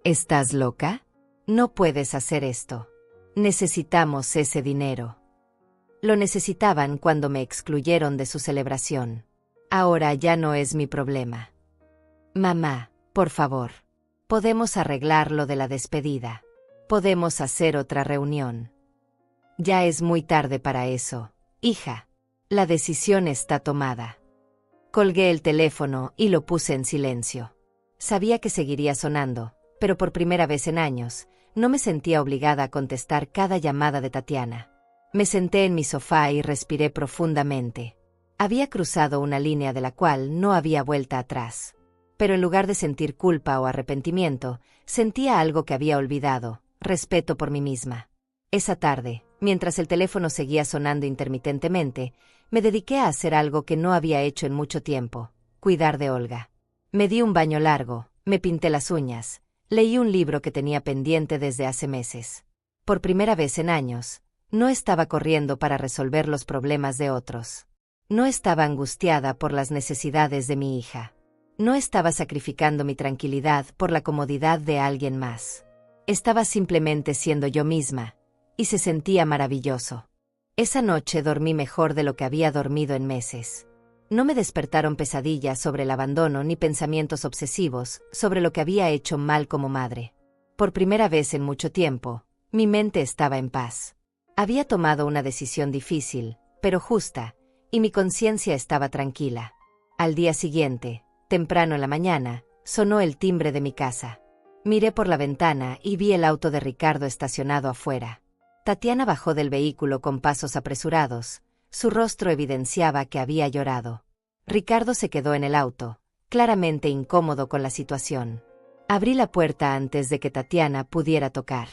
¿Estás loca? No puedes hacer esto. Necesitamos ese dinero. Lo necesitaban cuando me excluyeron de su celebración. Ahora ya no es mi problema. Mamá, por favor. Podemos arreglar lo de la despedida. Podemos hacer otra reunión. Ya es muy tarde para eso, hija. La decisión está tomada. Colgué el teléfono y lo puse en silencio. Sabía que seguiría sonando, pero por primera vez en años, no me sentía obligada a contestar cada llamada de Tatiana. Me senté en mi sofá y respiré profundamente. Había cruzado una línea de la cual no había vuelta atrás. Pero en lugar de sentir culpa o arrepentimiento, sentía algo que había olvidado, respeto por mí misma. Esa tarde, mientras el teléfono seguía sonando intermitentemente, me dediqué a hacer algo que no había hecho en mucho tiempo, cuidar de Olga. Me di un baño largo, me pinté las uñas, leí un libro que tenía pendiente desde hace meses. Por primera vez en años, no estaba corriendo para resolver los problemas de otros. No estaba angustiada por las necesidades de mi hija. No estaba sacrificando mi tranquilidad por la comodidad de alguien más. Estaba simplemente siendo yo misma, y se sentía maravilloso. Esa noche dormí mejor de lo que había dormido en meses. No me despertaron pesadillas sobre el abandono ni pensamientos obsesivos sobre lo que había hecho mal como madre. Por primera vez en mucho tiempo, mi mente estaba en paz. Había tomado una decisión difícil, pero justa, y mi conciencia estaba tranquila. Al día siguiente, temprano en la mañana, sonó el timbre de mi casa. Miré por la ventana y vi el auto de Ricardo estacionado afuera. Tatiana bajó del vehículo con pasos apresurados. Su rostro evidenciaba que había llorado. Ricardo se quedó en el auto, claramente incómodo con la situación. Abrí la puerta antes de que Tatiana pudiera tocar.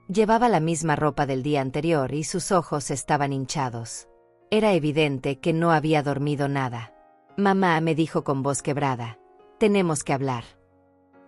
Llevaba la misma ropa del día anterior y sus ojos estaban hinchados. Era evidente que no había dormido nada. Mamá, me dijo con voz quebrada, tenemos que hablar.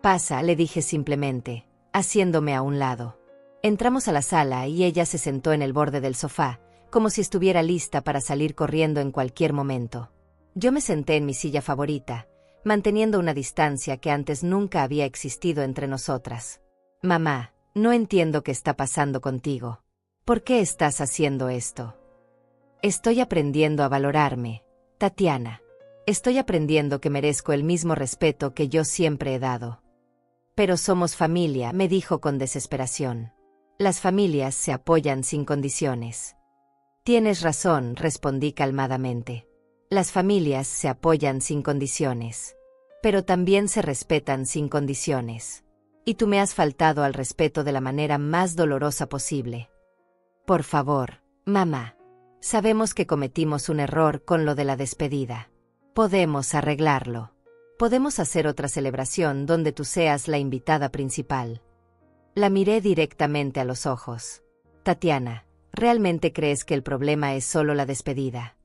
Pasa, le dije simplemente, haciéndome a un lado. Entramos a la sala y ella se sentó en el borde del sofá, como si estuviera lista para salir corriendo en cualquier momento. Yo me senté en mi silla favorita, manteniendo una distancia que antes nunca había existido entre nosotras. Mamá, no entiendo qué está pasando contigo. ¿Por qué estás haciendo esto? Estoy aprendiendo a valorarme, Tatiana. Estoy aprendiendo que merezco el mismo respeto que yo siempre he dado. Pero somos familia, me dijo con desesperación. Las familias se apoyan sin condiciones. Tienes razón, respondí calmadamente. Las familias se apoyan sin condiciones. Pero también se respetan sin condiciones. Y tú me has faltado al respeto de la manera más dolorosa posible. Por favor, mamá. Sabemos que cometimos un error con lo de la despedida. Podemos arreglarlo. Podemos hacer otra celebración donde tú seas la invitada principal. La miré directamente a los ojos. Tatiana, ¿realmente crees que el problema es solo la despedida?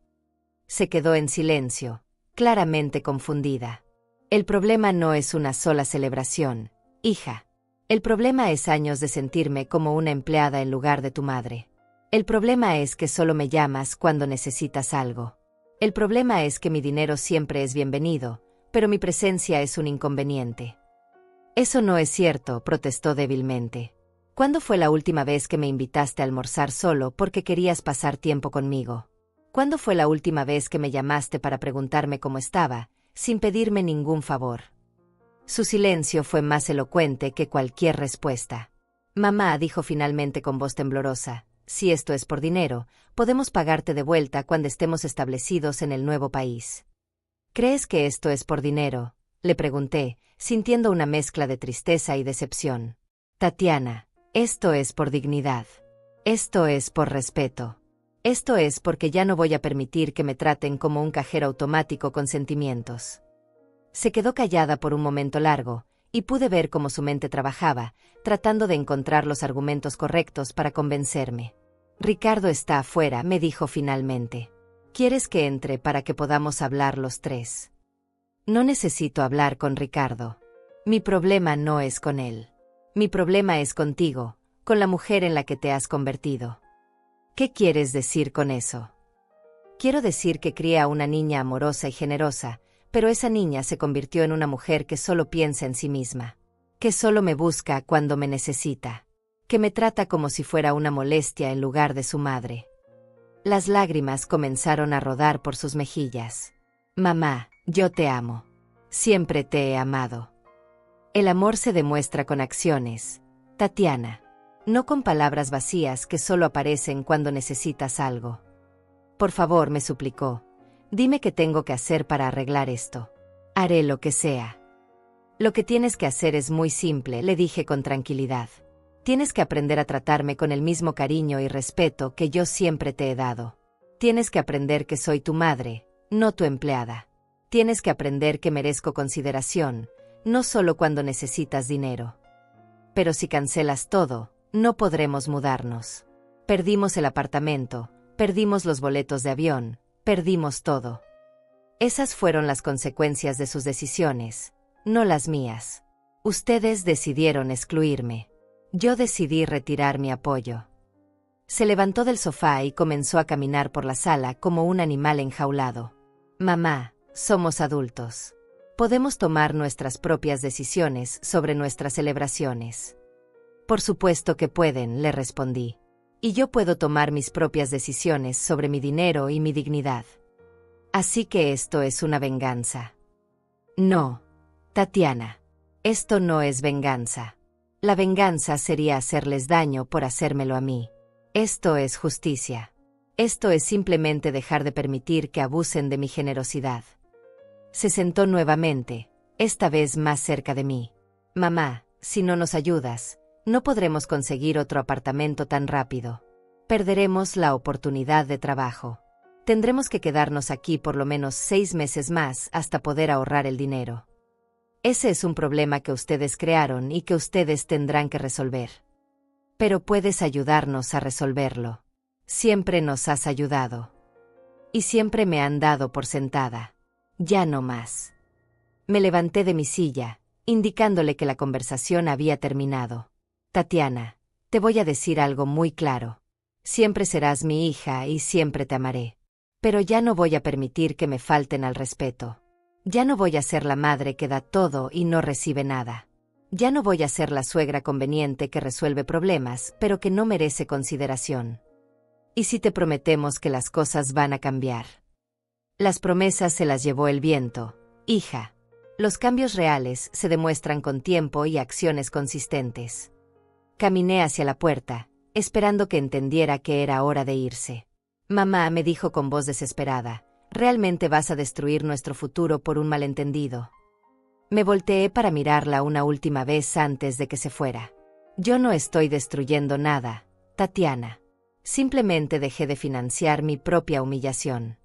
Se quedó en silencio, claramente confundida. El problema no es una sola celebración, hija. El problema es años de sentirme como una empleada en lugar de tu madre. El problema es que solo me llamas cuando necesitas algo. El problema es que mi dinero siempre es bienvenido, pero mi presencia es un inconveniente. Eso no es cierto, protestó débilmente. ¿Cuándo fue la última vez que me invitaste a almorzar solo porque querías pasar tiempo conmigo? ¿Cuándo fue la última vez que me llamaste para preguntarme cómo estaba, sin pedirme ningún favor? Su silencio fue más elocuente que cualquier respuesta. Mamá, dijo finalmente con voz temblorosa, si esto es por dinero, podemos pagarte de vuelta cuando estemos establecidos en el nuevo país. ¿Crees que esto es por dinero?, le pregunté, sintiendo una mezcla de tristeza y decepción. Tatiana, esto es por dignidad. Esto es por respeto. Esto es porque ya no voy a permitir que me traten como un cajero automático con sentimientos. Se quedó callada por un momento largo, y pude ver cómo su mente trabajaba, tratando de encontrar los argumentos correctos para convencerme. Ricardo está afuera, me dijo finalmente. ¿Quieres que entre para que podamos hablar los tres? No necesito hablar con Ricardo. Mi problema no es con él. Mi problema es contigo, con la mujer en la que te has convertido. ¿Qué quieres decir con eso? Quiero decir que crié a una niña amorosa y generosa, pero esa niña se convirtió en una mujer que solo piensa en sí misma, que solo me busca cuando me necesita, que me trata como si fuera una molestia en lugar de su madre. Las lágrimas comenzaron a rodar por sus mejillas. Mamá, yo te amo. Siempre te he amado. El amor se demuestra con acciones, Tatiana, no con palabras vacías que solo aparecen cuando necesitas algo. Por favor, me suplicó, dime qué tengo que hacer para arreglar esto. Haré lo que sea. Lo que tienes que hacer es muy simple, le dije con tranquilidad. Tienes que aprender a tratarme con el mismo cariño y respeto que yo siempre te he dado. Tienes que aprender que soy tu madre, no tu empleada. Tienes que aprender que merezco consideración, no solo cuando necesitas dinero. Pero si cancelas todo, no podremos mudarnos. Perdimos el apartamento, perdimos los boletos de avión, perdimos todo. Esas fueron las consecuencias de sus decisiones, no las mías. Ustedes decidieron excluirme. Yo decidí retirar mi apoyo. Se levantó del sofá y comenzó a caminar por la sala como un animal enjaulado. Mamá, somos adultos. Podemos tomar nuestras propias decisiones sobre nuestras celebraciones. Por supuesto que pueden, le respondí. Y yo puedo tomar mis propias decisiones sobre mi dinero y mi dignidad. Así que esto es una venganza. No, Tatiana. Esto no es venganza. La venganza sería hacerles daño por hacérmelo a mí. Esto es justicia. Esto es simplemente dejar de permitir que abusen de mi generosidad. Se sentó nuevamente, esta vez más cerca de mí. Mamá, si no nos ayudas, no podremos conseguir otro apartamento tan rápido. Perderemos la oportunidad de trabajo. Tendremos que quedarnos aquí por lo menos 6 meses más hasta poder ahorrar el dinero. Ese es un problema que ustedes crearon y que ustedes tendrán que resolver. Pero puedes ayudarnos a resolverlo. Siempre nos has ayudado. Y siempre me han dado por sentada. Ya no más. Me levanté de mi silla, indicándole que la conversación había terminado. Tatiana, te voy a decir algo muy claro. Siempre serás mi hija y siempre te amaré. Pero ya no voy a permitir que me falten al respeto. Ya no voy a ser la madre que da todo y no recibe nada. Ya no voy a ser la suegra conveniente que resuelve problemas, pero que no merece consideración. ¿Y si te prometemos que las cosas van a cambiar? Las promesas se las llevó el viento, hija. Los cambios reales se demuestran con tiempo y acciones consistentes. Caminé hacia la puerta, esperando que entendiera que era hora de irse. Mamá me dijo con voz desesperada, ¿realmente vas a destruir nuestro futuro por un malentendido? Me volteé para mirarla una última vez antes de que se fuera. Yo no estoy destruyendo nada, Tatiana. Simplemente dejé de financiar mi propia humillación.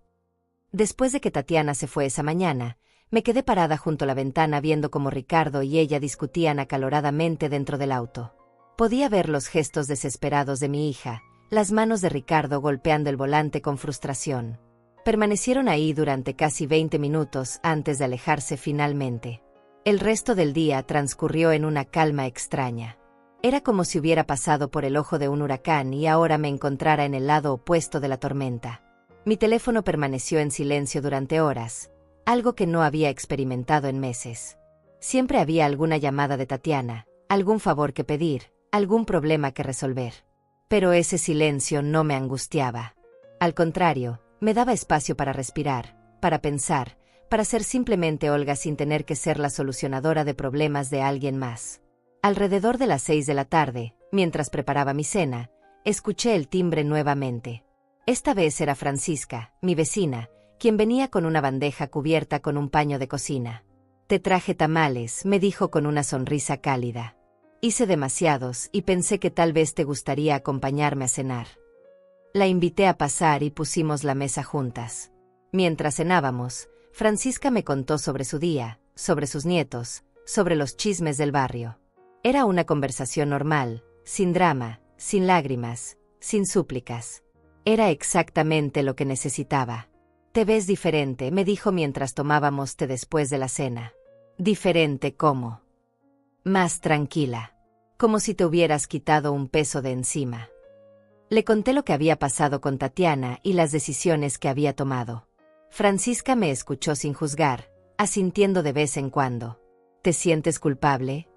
Después de que Tatiana se fue esa mañana, me quedé parada junto a la ventana viendo cómo Ricardo y ella discutían acaloradamente dentro del auto. Podía ver los gestos desesperados de mi hija, las manos de Ricardo golpeando el volante con frustración. Permanecieron ahí durante casi 20 minutos antes de alejarse finalmente. El resto del día transcurrió en una calma extraña. Era como si hubiera pasado por el ojo de un huracán y ahora me encontrara en el lado opuesto de la tormenta. Mi teléfono permaneció en silencio durante horas, algo que no había experimentado en meses. Siempre había alguna llamada de Tatiana, algún favor que pedir, algún problema que resolver. Pero ese silencio no me angustiaba. Al contrario, me daba espacio para respirar, para pensar, para ser simplemente Olga sin tener que ser la solucionadora de problemas de alguien más. Alrededor de las 6 de la tarde, mientras preparaba mi cena, escuché el timbre nuevamente. Esta vez era Francisca, mi vecina, quien venía con una bandeja cubierta con un paño de cocina. Te traje tamales, me dijo con una sonrisa cálida. Hice demasiados y pensé que tal vez te gustaría acompañarme a cenar. La invité a pasar y pusimos la mesa juntas. Mientras cenábamos, Francisca me contó sobre su día, sobre sus nietos, sobre los chismes del barrio. Era una conversación normal, sin drama, sin lágrimas, sin súplicas. Era exactamente lo que necesitaba. Te ves diferente, me dijo mientras tomábamos té después de la cena. ¿Diferente cómo? Más tranquila. Como si te hubieras quitado un peso de encima. Le conté lo que había pasado con Tatiana y las decisiones que había tomado. Francisca me escuchó sin juzgar, asintiendo de vez en cuando. ¿Te sientes culpable?,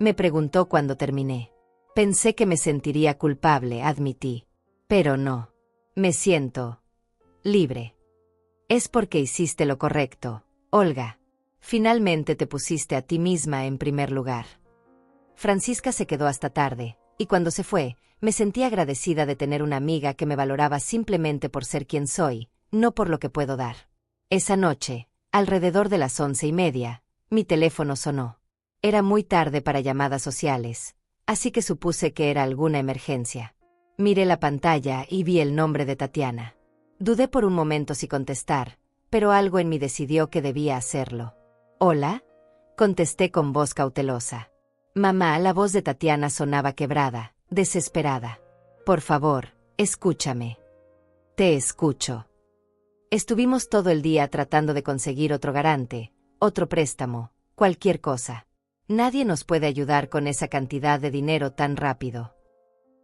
me preguntó cuando terminé. Pensé que me sentiría culpable, admití. Pero no. Me siento libre. Es porque hiciste lo correcto, Olga. Finalmente te pusiste a ti misma en primer lugar. Francisca se quedó hasta tarde, y cuando se fue, me sentí agradecida de tener una amiga que me valoraba simplemente por ser quien soy, no por lo que puedo dar. Esa noche, alrededor de las 11:30, mi teléfono sonó. Era muy tarde para llamadas sociales, así que supuse que era alguna emergencia. Miré la pantalla y vi el nombre de Tatiana. Dudé por un momento si contestar, pero algo en mí decidió que debía hacerlo. ¿Hola?, contesté con voz cautelosa. Mamá, la voz de Tatiana sonaba quebrada, desesperada. Por favor, escúchame. Te escucho. Estuvimos todo el día tratando de conseguir otro garante, otro préstamo, cualquier cosa. Nadie nos puede ayudar con esa cantidad de dinero tan rápido.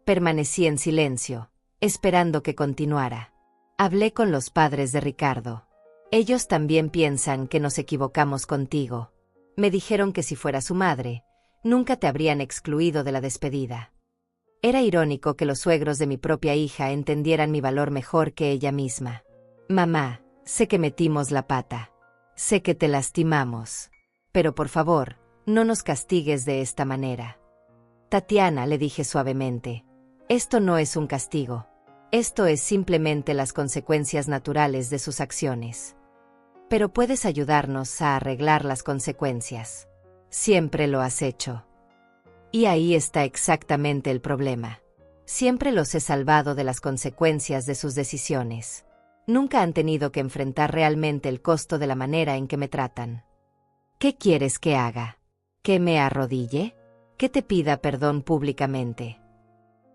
Permanecí en silencio, esperando que continuara. Hablé con los padres de Ricardo. Ellos también piensan que nos equivocamos contigo. Me dijeron que si fuera su madre, nunca te habrían excluido de la despedida. Era irónico que los suegros de mi propia hija entendieran mi valor mejor que ella misma. Mamá, Sé que metimos la pata. Sé que te lastimamos. Pero por favor, no nos castigues de esta manera. Tatiana, le dije suavemente, esto no es un castigo. Esto es simplemente las consecuencias naturales de sus acciones. Pero puedes ayudarnos a arreglar las consecuencias. Siempre lo has hecho. Y ahí está exactamente el problema. Siempre los he salvado de las consecuencias de sus decisiones. Nunca han tenido que enfrentar realmente el costo de la manera en que me tratan. ¿Qué quieres que haga? ¿Que me arrodille? ¿Que te pida perdón públicamente?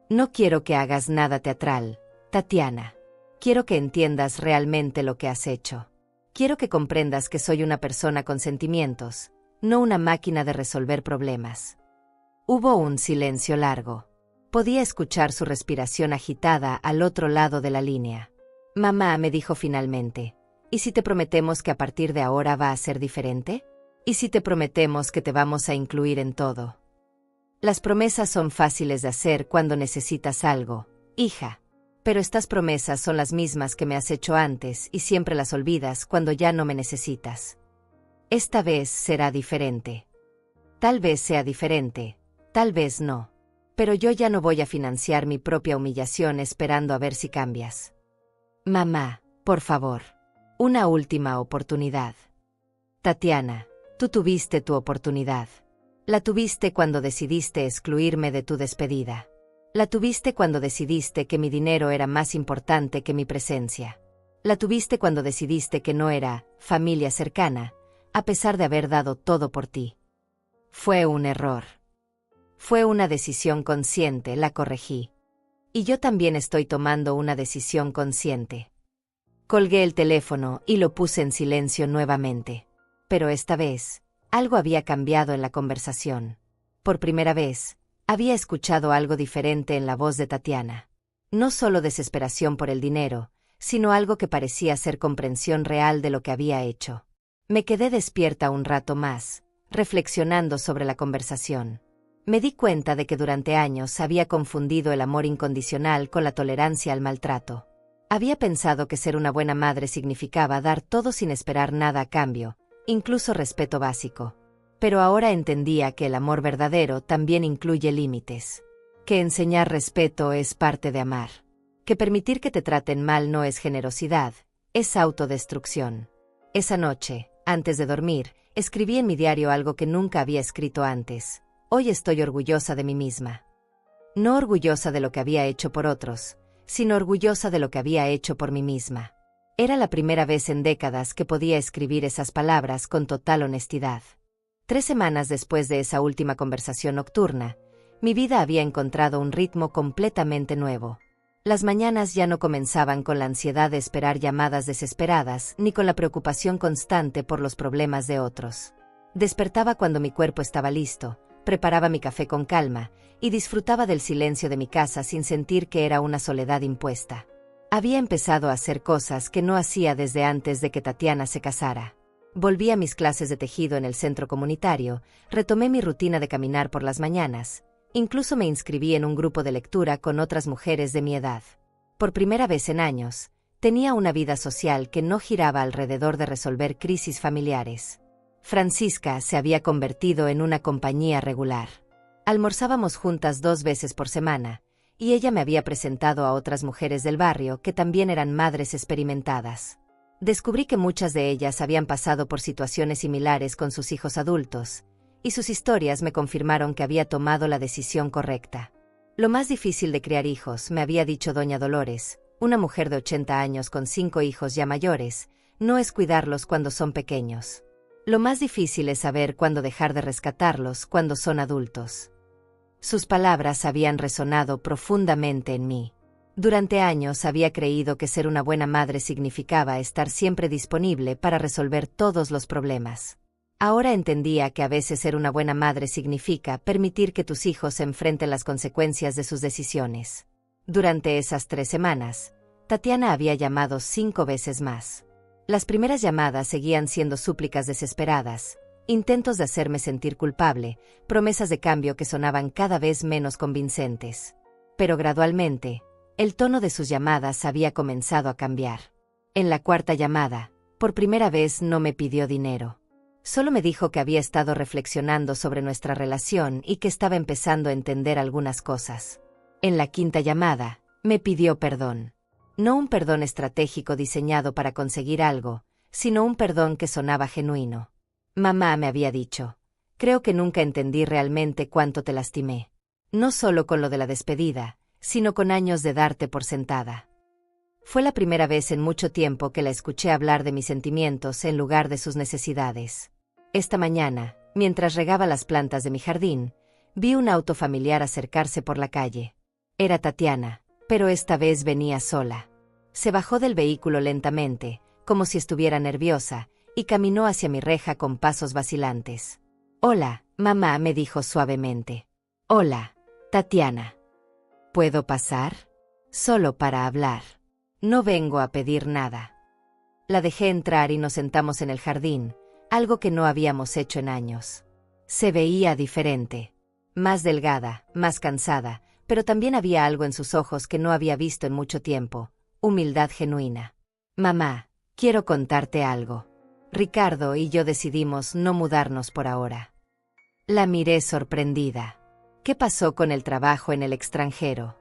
No quiero que hagas nada teatral, Tatiana. Quiero que entiendas realmente lo que has hecho. Quiero que comprendas que soy una persona con sentimientos, no una máquina de resolver problemas. Hubo un silencio largo. Podía escuchar su respiración agitada al otro lado de la línea. Mamá, me dijo finalmente, ¿y si te prometemos que a partir de ahora va a ser diferente? ¿Y si te prometemos que te vamos a incluir en todo? Las promesas son fáciles de hacer cuando necesitas algo, hija. Pero estas promesas son las mismas que me has hecho antes y siempre las olvidas cuando ya no me necesitas. Esta vez será diferente. Tal vez sea diferente, tal vez no. Pero yo ya no voy a financiar mi propia humillación esperando a ver si cambias. Mamá, por favor. Una última oportunidad. Tatiana, tú tuviste tu oportunidad. La tuviste cuando decidiste excluirme de tu despedida. La tuviste cuando decidiste que mi dinero era más importante que mi presencia. La tuviste cuando decidiste que no era familia cercana, a pesar de haber dado todo por ti. Fue un error. Fue una decisión consciente, la corregí. Y yo también estoy tomando una decisión consciente. Colgué el teléfono y lo puse en silencio nuevamente. Pero esta vez, algo había cambiado en la conversación. Por primera vez, había escuchado algo diferente en la voz de Tatiana. No solo desesperación por el dinero, sino algo que parecía ser comprensión real de lo que había hecho. Me quedé despierta un rato más, reflexionando sobre la conversación. Me di cuenta de que durante años había confundido el amor incondicional con la tolerancia al maltrato. Había pensado que ser una buena madre significaba dar todo sin esperar nada a cambio, incluso respeto básico. Pero ahora entendía que el amor verdadero también incluye límites. Que enseñar respeto es parte de amar. Que permitir que te traten mal no es generosidad, es autodestrucción. Esa noche, antes de dormir, escribí en mi diario algo que nunca había escrito antes. Hoy estoy orgullosa de mí misma. No orgullosa de lo que había hecho por otros, sino orgullosa de lo que había hecho por mí misma. Era la primera vez en décadas que podía escribir esas palabras con total honestidad. 3 semanas después de esa última conversación nocturna, mi vida había encontrado un ritmo completamente nuevo. Las mañanas ya no comenzaban con la ansiedad de esperar llamadas desesperadas ni con la preocupación constante por los problemas de otros. Despertaba cuando mi cuerpo estaba listo, preparaba mi café con calma y disfrutaba del silencio de mi casa sin sentir que era una soledad impuesta. Había empezado a hacer cosas que no hacía desde antes de que Tatiana se casara. Volví a mis clases de tejido en el centro comunitario, retomé mi rutina de caminar por las mañanas, incluso me inscribí en un grupo de lectura con otras mujeres de mi edad. Por primera vez en años, tenía una vida social que no giraba alrededor de resolver crisis familiares. Francisca se había convertido en una compañía regular. Almorzábamos juntas 2 veces por semana, y ella me había presentado a otras mujeres del barrio que también eran madres experimentadas. Descubrí que muchas de ellas habían pasado por situaciones similares con sus hijos adultos, y sus historias me confirmaron que había tomado la decisión correcta. Lo más difícil de criar hijos, me había dicho doña Dolores, una mujer de 80 años con 5 hijos ya mayores, no es cuidarlos cuando son pequeños. Lo más difícil es saber cuándo dejar de rescatarlos cuando son adultos. Sus palabras habían resonado profundamente en mí. Durante años había creído que ser una buena madre significaba estar siempre disponible para resolver todos los problemas. Ahora entendía que a veces ser una buena madre significa permitir que tus hijos enfrenten las consecuencias de sus decisiones. Durante esas 3 semanas, Tatiana había llamado 5 veces más. Las primeras llamadas seguían siendo súplicas desesperadas, intentos de hacerme sentir culpable, promesas de cambio que sonaban cada vez menos convincentes. Pero gradualmente, el tono de sus llamadas había comenzado a cambiar. En la cuarta llamada, por primera vez no me pidió dinero. Solo me dijo que había estado reflexionando sobre nuestra relación y que estaba empezando a entender algunas cosas. En la quinta llamada, me pidió perdón. No un perdón estratégico diseñado para conseguir algo, sino un perdón que sonaba genuino. Mamá me había dicho: creo que nunca entendí realmente cuánto te lastimé. No solo con lo de la despedida, sino con años de darte por sentada. Fue la primera vez en mucho tiempo que la escuché hablar de mis sentimientos en lugar de sus necesidades. Esta mañana, mientras regaba las plantas de mi jardín, vi un auto familiar acercarse por la calle. Era Tatiana, pero esta vez venía sola. Se bajó del vehículo lentamente, como si estuviera nerviosa, y caminó hacia mi reja con pasos vacilantes. «Hola, mamá», me dijo suavemente. «Hola, Tatiana. ¿Puedo pasar? Solo para hablar. No vengo a pedir nada». La dejé entrar y nos sentamos en el jardín, algo que no habíamos hecho en años. Se veía diferente. Más delgada, más cansada, pero también había algo en sus ojos que no había visto en mucho tiempo: humildad genuina. «Mamá, quiero contarte algo. Ricardo y yo decidimos no mudarnos por ahora». La miré sorprendida. ¿Qué pasó con el trabajo en el extranjero?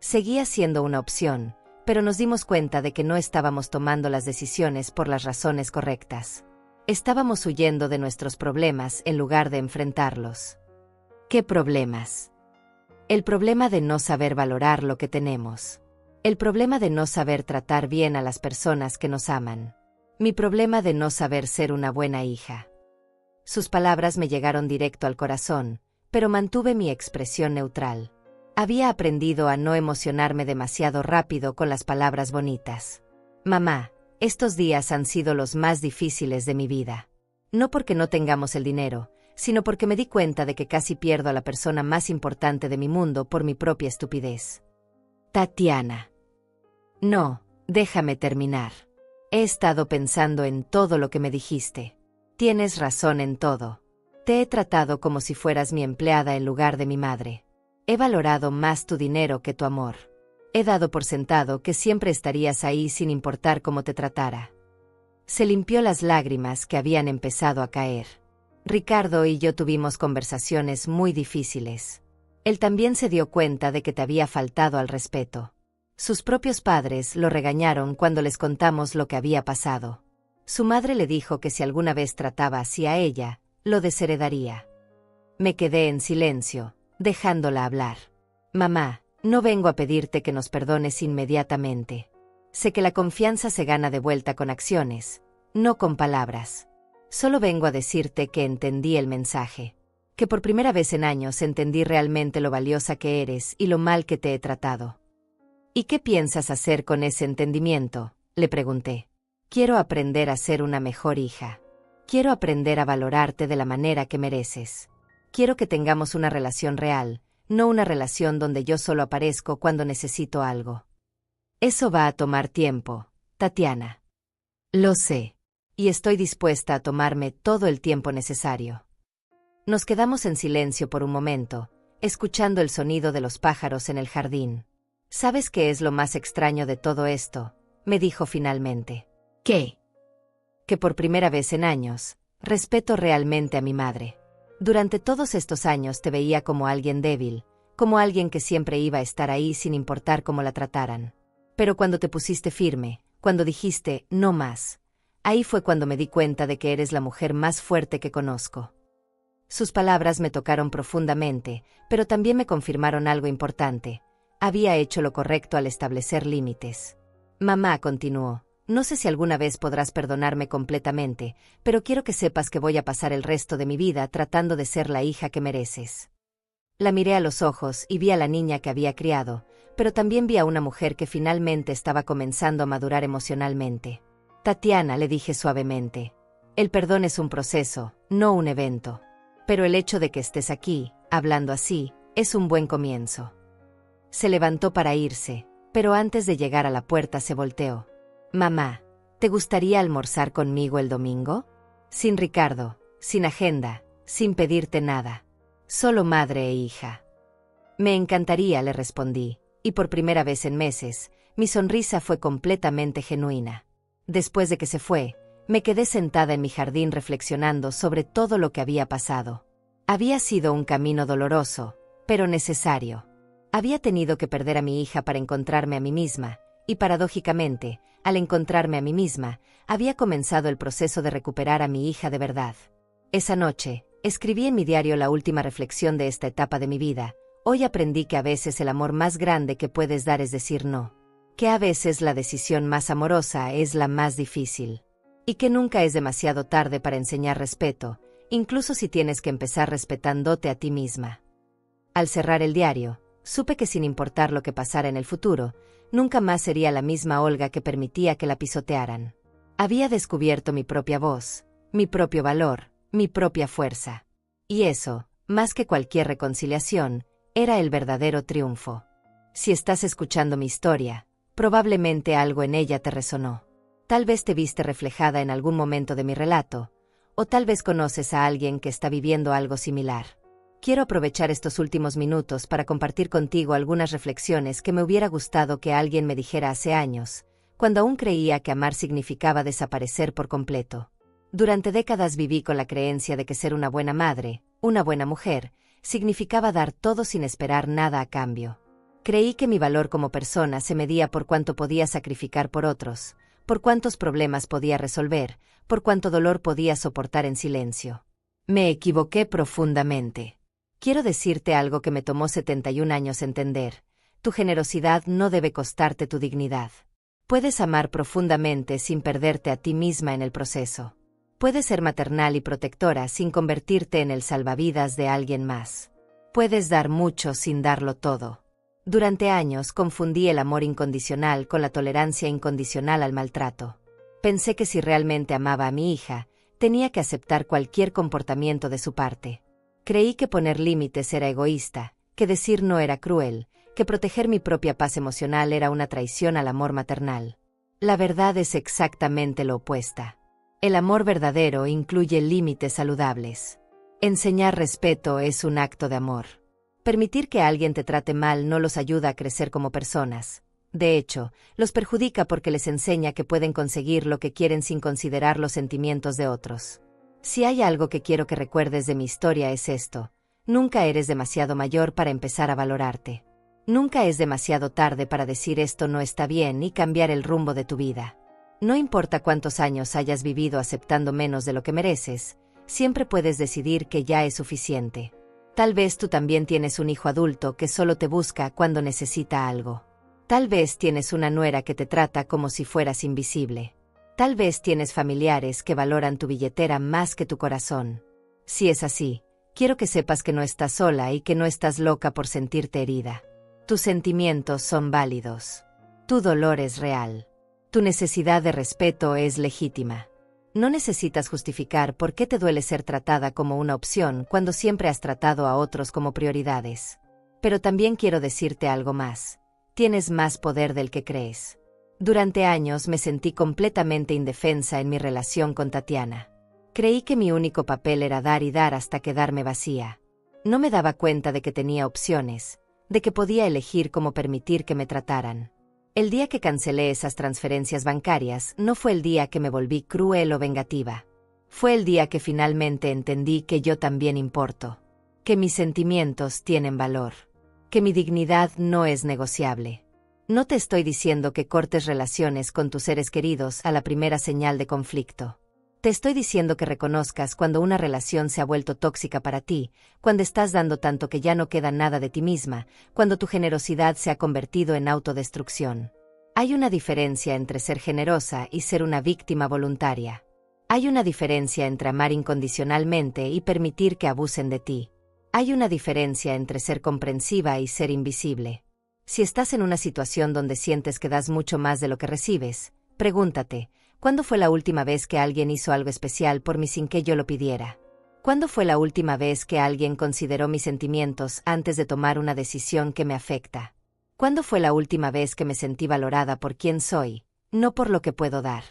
Seguía siendo una opción, pero nos dimos cuenta de que no estábamos tomando las decisiones por las razones correctas. Estábamos huyendo de nuestros problemas en lugar de enfrentarlos. ¿Qué problemas? El problema de no saber valorar lo que tenemos. El problema de no saber tratar bien a las personas que nos aman. Mi problema de no saber ser una buena hija. Sus palabras me llegaron directo al corazón, pero mantuve mi expresión neutral. Había aprendido a no emocionarme demasiado rápido con las palabras bonitas. «Mamá, estos días han sido los más difíciles de mi vida. No porque no tengamos el dinero, sino porque me di cuenta de que casi pierdo a la persona más importante de mi mundo por mi propia estupidez». «Tatiana. No, déjame terminar. He estado pensando en todo lo que me dijiste. Tienes razón en todo. Te he tratado como si fueras mi empleada en lugar de mi madre. He valorado más tu dinero que tu amor. He dado por sentado que siempre estarías ahí sin importar cómo te tratara». Se limpió las lágrimas que habían empezado a caer. Ricardo y yo tuvimos conversaciones muy difíciles. Él también se dio cuenta de que te había faltado al respeto. Sus propios padres lo regañaron cuando les contamos lo que había pasado. Su madre le dijo que si alguna vez trataba así a ella, lo desheredaría. Me quedé en silencio, dejándola hablar. «Mamá, no vengo a pedirte que nos perdones inmediatamente. Sé que la confianza se gana de vuelta con acciones, no con palabras. Solo vengo a decirte que entendí el mensaje. Que por primera vez en años entendí realmente lo valiosa que eres y lo mal que te he tratado». «¿Y qué piensas hacer con ese entendimiento?», le pregunté. «Quiero aprender a ser una mejor hija. Quiero aprender a valorarte de la manera que mereces. Quiero que tengamos una relación real, no una relación donde yo solo aparezco cuando necesito algo. Eso va a tomar tiempo, Tatiana. Lo sé. Y estoy dispuesta a tomarme todo el tiempo necesario». Nos quedamos en silencio por un momento, escuchando el sonido de los pájaros en el jardín. «¿Sabes qué es lo más extraño de todo esto?», me dijo finalmente. «¿Qué?». «Que por primera vez en años, respeto realmente a mi madre. Durante todos estos años te veía como alguien débil, como alguien que siempre iba a estar ahí sin importar cómo la trataran. Pero cuando te pusiste firme, cuando dijiste no más, ahí fue cuando me di cuenta de que eres la mujer más fuerte que conozco». Sus palabras me tocaron profundamente, pero también me confirmaron algo importante. Había hecho lo correcto al establecer límites. «Mamá», continuó, «no sé si alguna vez podrás perdonarme completamente, pero quiero que sepas que voy a pasar el resto de mi vida tratando de ser la hija que mereces». La miré a los ojos y vi a la niña que había criado, pero también vi a una mujer que finalmente estaba comenzando a madurar emocionalmente. «Tatiana», le dije suavemente, «el perdón es un proceso, no un evento. Pero el hecho de que estés aquí, hablando así, es un buen comienzo». Se levantó para irse, pero antes de llegar a la puerta se volteó. «Mamá, ¿te gustaría almorzar conmigo el domingo? Sin Ricardo, sin agenda, sin pedirte nada. Solo madre e hija». «Me encantaría», le respondí, y por primera vez en meses, mi sonrisa fue completamente genuina. Después de que se fue, me quedé sentada en mi jardín reflexionando sobre todo lo que había pasado. Había sido un camino doloroso, pero necesario. Había tenido que perder a mi hija para encontrarme a mí misma, y paradójicamente, al encontrarme a mí misma, había comenzado el proceso de recuperar a mi hija de verdad. Esa noche, escribí en mi diario la última reflexión de esta etapa de mi vida. Hoy aprendí que a veces el amor más grande que puedes dar es decir no. Que a veces la decisión más amorosa es la más difícil. Y que nunca es demasiado tarde para enseñar respeto, incluso si tienes que empezar respetándote a ti misma. Al cerrar el diario, supe que sin importar lo que pasara en el futuro, nunca más sería la misma Olga que permitía que la pisotearan. Había descubierto mi propia voz, mi propio valor, mi propia fuerza. Y eso, más que cualquier reconciliación, era el verdadero triunfo. Si estás escuchando mi historia, probablemente algo en ella te resonó. Tal vez te viste reflejada en algún momento de mi relato, o tal vez conoces a alguien que está viviendo algo similar. Quiero aprovechar estos últimos minutos para compartir contigo algunas reflexiones que me hubiera gustado que alguien me dijera hace años, cuando aún creía que amar significaba desaparecer por completo. Durante décadas viví con la creencia de que ser una buena madre, una buena mujer, significaba dar todo sin esperar nada a cambio. Creí que mi valor como persona se medía por cuánto podía sacrificar por otros, por cuántos problemas podía resolver, por cuánto dolor podía soportar en silencio. Me equivoqué profundamente. Quiero decirte algo que me tomó 71 años entender. Tu generosidad no debe costarte tu dignidad. Puedes amar profundamente sin perderte a ti misma en el proceso. Puedes ser maternal y protectora sin convertirte en el salvavidas de alguien más. Puedes dar mucho sin darlo todo. Durante años confundí el amor incondicional con la tolerancia incondicional al maltrato. Pensé que si realmente amaba a mi hija, tenía que aceptar cualquier comportamiento de su parte. Creí que poner límites era egoísta, que decir no era cruel, que proteger mi propia paz emocional era una traición al amor maternal. La verdad es exactamente lo opuesta. El amor verdadero incluye límites saludables. Enseñar respeto es un acto de amor. Permitir que alguien te trate mal no los ayuda a crecer como personas. De hecho, los perjudica porque les enseña que pueden conseguir lo que quieren sin considerar los sentimientos de otros. Si hay algo que quiero que recuerdes de mi historia es esto: nunca eres demasiado mayor para empezar a valorarte. Nunca es demasiado tarde para decir esto no está bien y cambiar el rumbo de tu vida. No importa cuántos años hayas vivido aceptando menos de lo que mereces, siempre puedes decidir que ya es suficiente. Tal vez tú también tienes un hijo adulto que solo te busca cuando necesita algo. Tal vez tienes una nuera que te trata como si fueras invisible. Tal vez tienes familiares que valoran tu billetera más que tu corazón. Si es así, quiero que sepas que no estás sola y que no estás loca por sentirte herida. Tus sentimientos son válidos. Tu dolor es real. Tu necesidad de respeto es legítima. No necesitas justificar por qué te duele ser tratada como una opción cuando siempre has tratado a otros como prioridades. Pero también quiero decirte algo más. Tienes más poder del que crees. Durante años me sentí completamente indefensa en mi relación con Tatiana. Creí que mi único papel era dar y dar hasta quedarme vacía. No me daba cuenta de que tenía opciones, de que podía elegir cómo permitir que me trataran. El día que cancelé esas transferencias bancarias no fue el día que me volví cruel o vengativa. Fue el día que finalmente entendí que yo también importo, que mis sentimientos tienen valor, que mi dignidad no es negociable. No te estoy diciendo que cortes relaciones con tus seres queridos a la primera señal de conflicto. Te estoy diciendo que reconozcas cuando una relación se ha vuelto tóxica para ti, cuando estás dando tanto que ya no queda nada de ti misma, cuando tu generosidad se ha convertido en autodestrucción. Hay una diferencia entre ser generosa y ser una víctima voluntaria. Hay una diferencia entre amar incondicionalmente y permitir que abusen de ti. Hay una diferencia entre ser comprensiva y ser invisible. Si estás en una situación donde sientes que das mucho más de lo que recibes, pregúntate: ¿cuándo fue la última vez que alguien hizo algo especial por mí sin que yo lo pidiera? ¿Cuándo fue la última vez que alguien consideró mis sentimientos antes de tomar una decisión que me afecta? ¿Cuándo fue la última vez que me sentí valorada por quien soy, no por lo que puedo dar?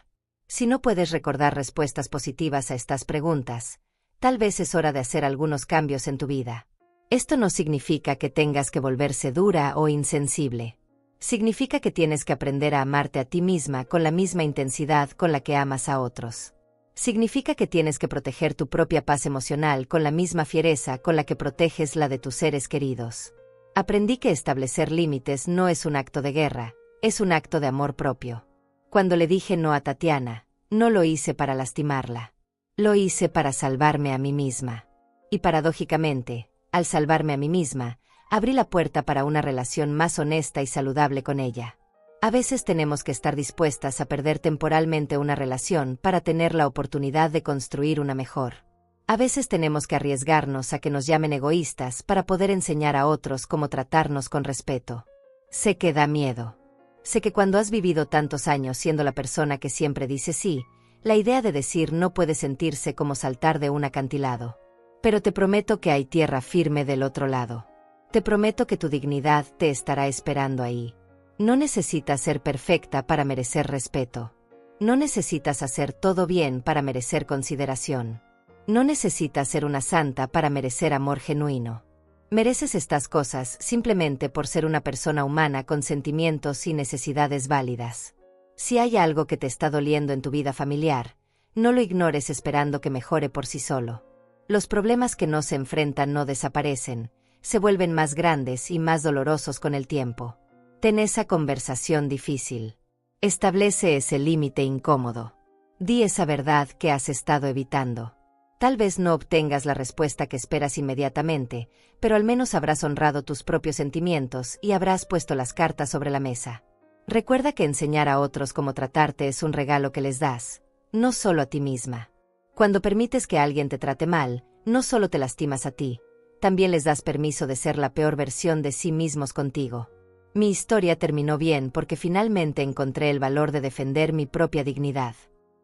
Si no puedes recordar respuestas positivas a estas preguntas, tal vez es hora de hacer algunos cambios en tu vida. Esto no significa que tengas que volverse dura o insensible. Significa que tienes que aprender a amarte a ti misma con la misma intensidad con la que amas a otros. Significa que tienes que proteger tu propia paz emocional con la misma fiereza con la que proteges la de tus seres queridos. Aprendí que establecer límites no es un acto de guerra, es un acto de amor propio. Cuando le dije no a Tatiana, no lo hice para lastimarla. Lo hice para salvarme a mí misma. Y paradójicamente, al salvarme a mí misma, abrí la puerta para una relación más honesta y saludable con ella. A veces tenemos que estar dispuestas a perder temporalmente una relación para tener la oportunidad de construir una mejor. A veces tenemos que arriesgarnos a que nos llamen egoístas para poder enseñar a otros cómo tratarnos con respeto. Sé que da miedo. Sé que cuando has vivido tantos años siendo la persona que siempre dice sí, la idea de decir no puede sentirse como saltar de un acantilado. Pero te prometo que hay tierra firme del otro lado. Te prometo que tu dignidad te estará esperando ahí. No necesitas ser perfecta para merecer respeto. No necesitas hacer todo bien para merecer consideración. No necesitas ser una santa para merecer amor genuino. Mereces estas cosas simplemente por ser una persona humana con sentimientos y necesidades válidas. Si hay algo que te está doliendo en tu vida familiar, no lo ignores esperando que mejore por sí solo. Los problemas que no se enfrentan no desaparecen, se vuelven más grandes y más dolorosos con el tiempo. Ten esa conversación difícil. Establece ese límite incómodo. Di esa verdad que has estado evitando. Tal vez no obtengas la respuesta que esperas inmediatamente, pero al menos habrás honrado tus propios sentimientos y habrás puesto las cartas sobre la mesa. Recuerda que enseñar a otros cómo tratarte es un regalo que les das, no solo a ti misma. Cuando permites que alguien te trate mal, no solo te lastimas a ti, también les das permiso de ser la peor versión de sí mismos contigo. Mi historia terminó bien porque finalmente encontré el valor de defender mi propia dignidad.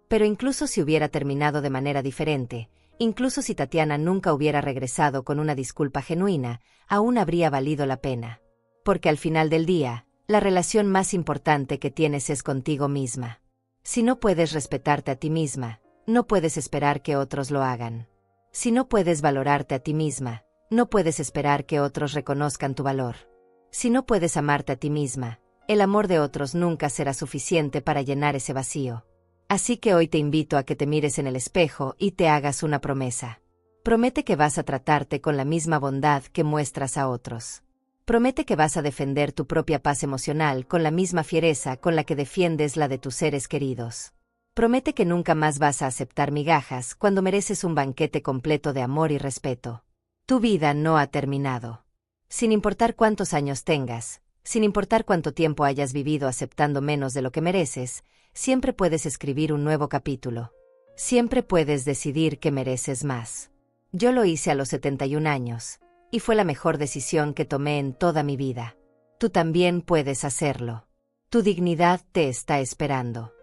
Pero incluso si hubiera terminado de manera diferente, incluso si Tatiana nunca hubiera regresado con una disculpa genuina, aún habría valido la pena. Porque al final del día, la relación más importante que tienes es contigo misma. Si no puedes respetarte a ti misma, no puedes esperar que otros lo hagan. Si no puedes valorarte a ti misma, no puedes esperar que otros reconozcan tu valor. Si no puedes amarte a ti misma, el amor de otros nunca será suficiente para llenar ese vacío. Así que hoy te invito a que te mires en el espejo y te hagas una promesa. Promete que vas a tratarte con la misma bondad que muestras a otros. Promete que vas a defender tu propia paz emocional con la misma fiereza con la que defiendes la de tus seres queridos. Promete que nunca más vas a aceptar migajas cuando mereces un banquete completo de amor y respeto. Tu vida no ha terminado. Sin importar cuántos años tengas, sin importar cuánto tiempo hayas vivido aceptando menos de lo que mereces, siempre puedes escribir un nuevo capítulo. Siempre puedes decidir que mereces más. Yo lo hice a los 71 años, y fue la mejor decisión que tomé en toda mi vida. Tú también puedes hacerlo. Tu dignidad te está esperando.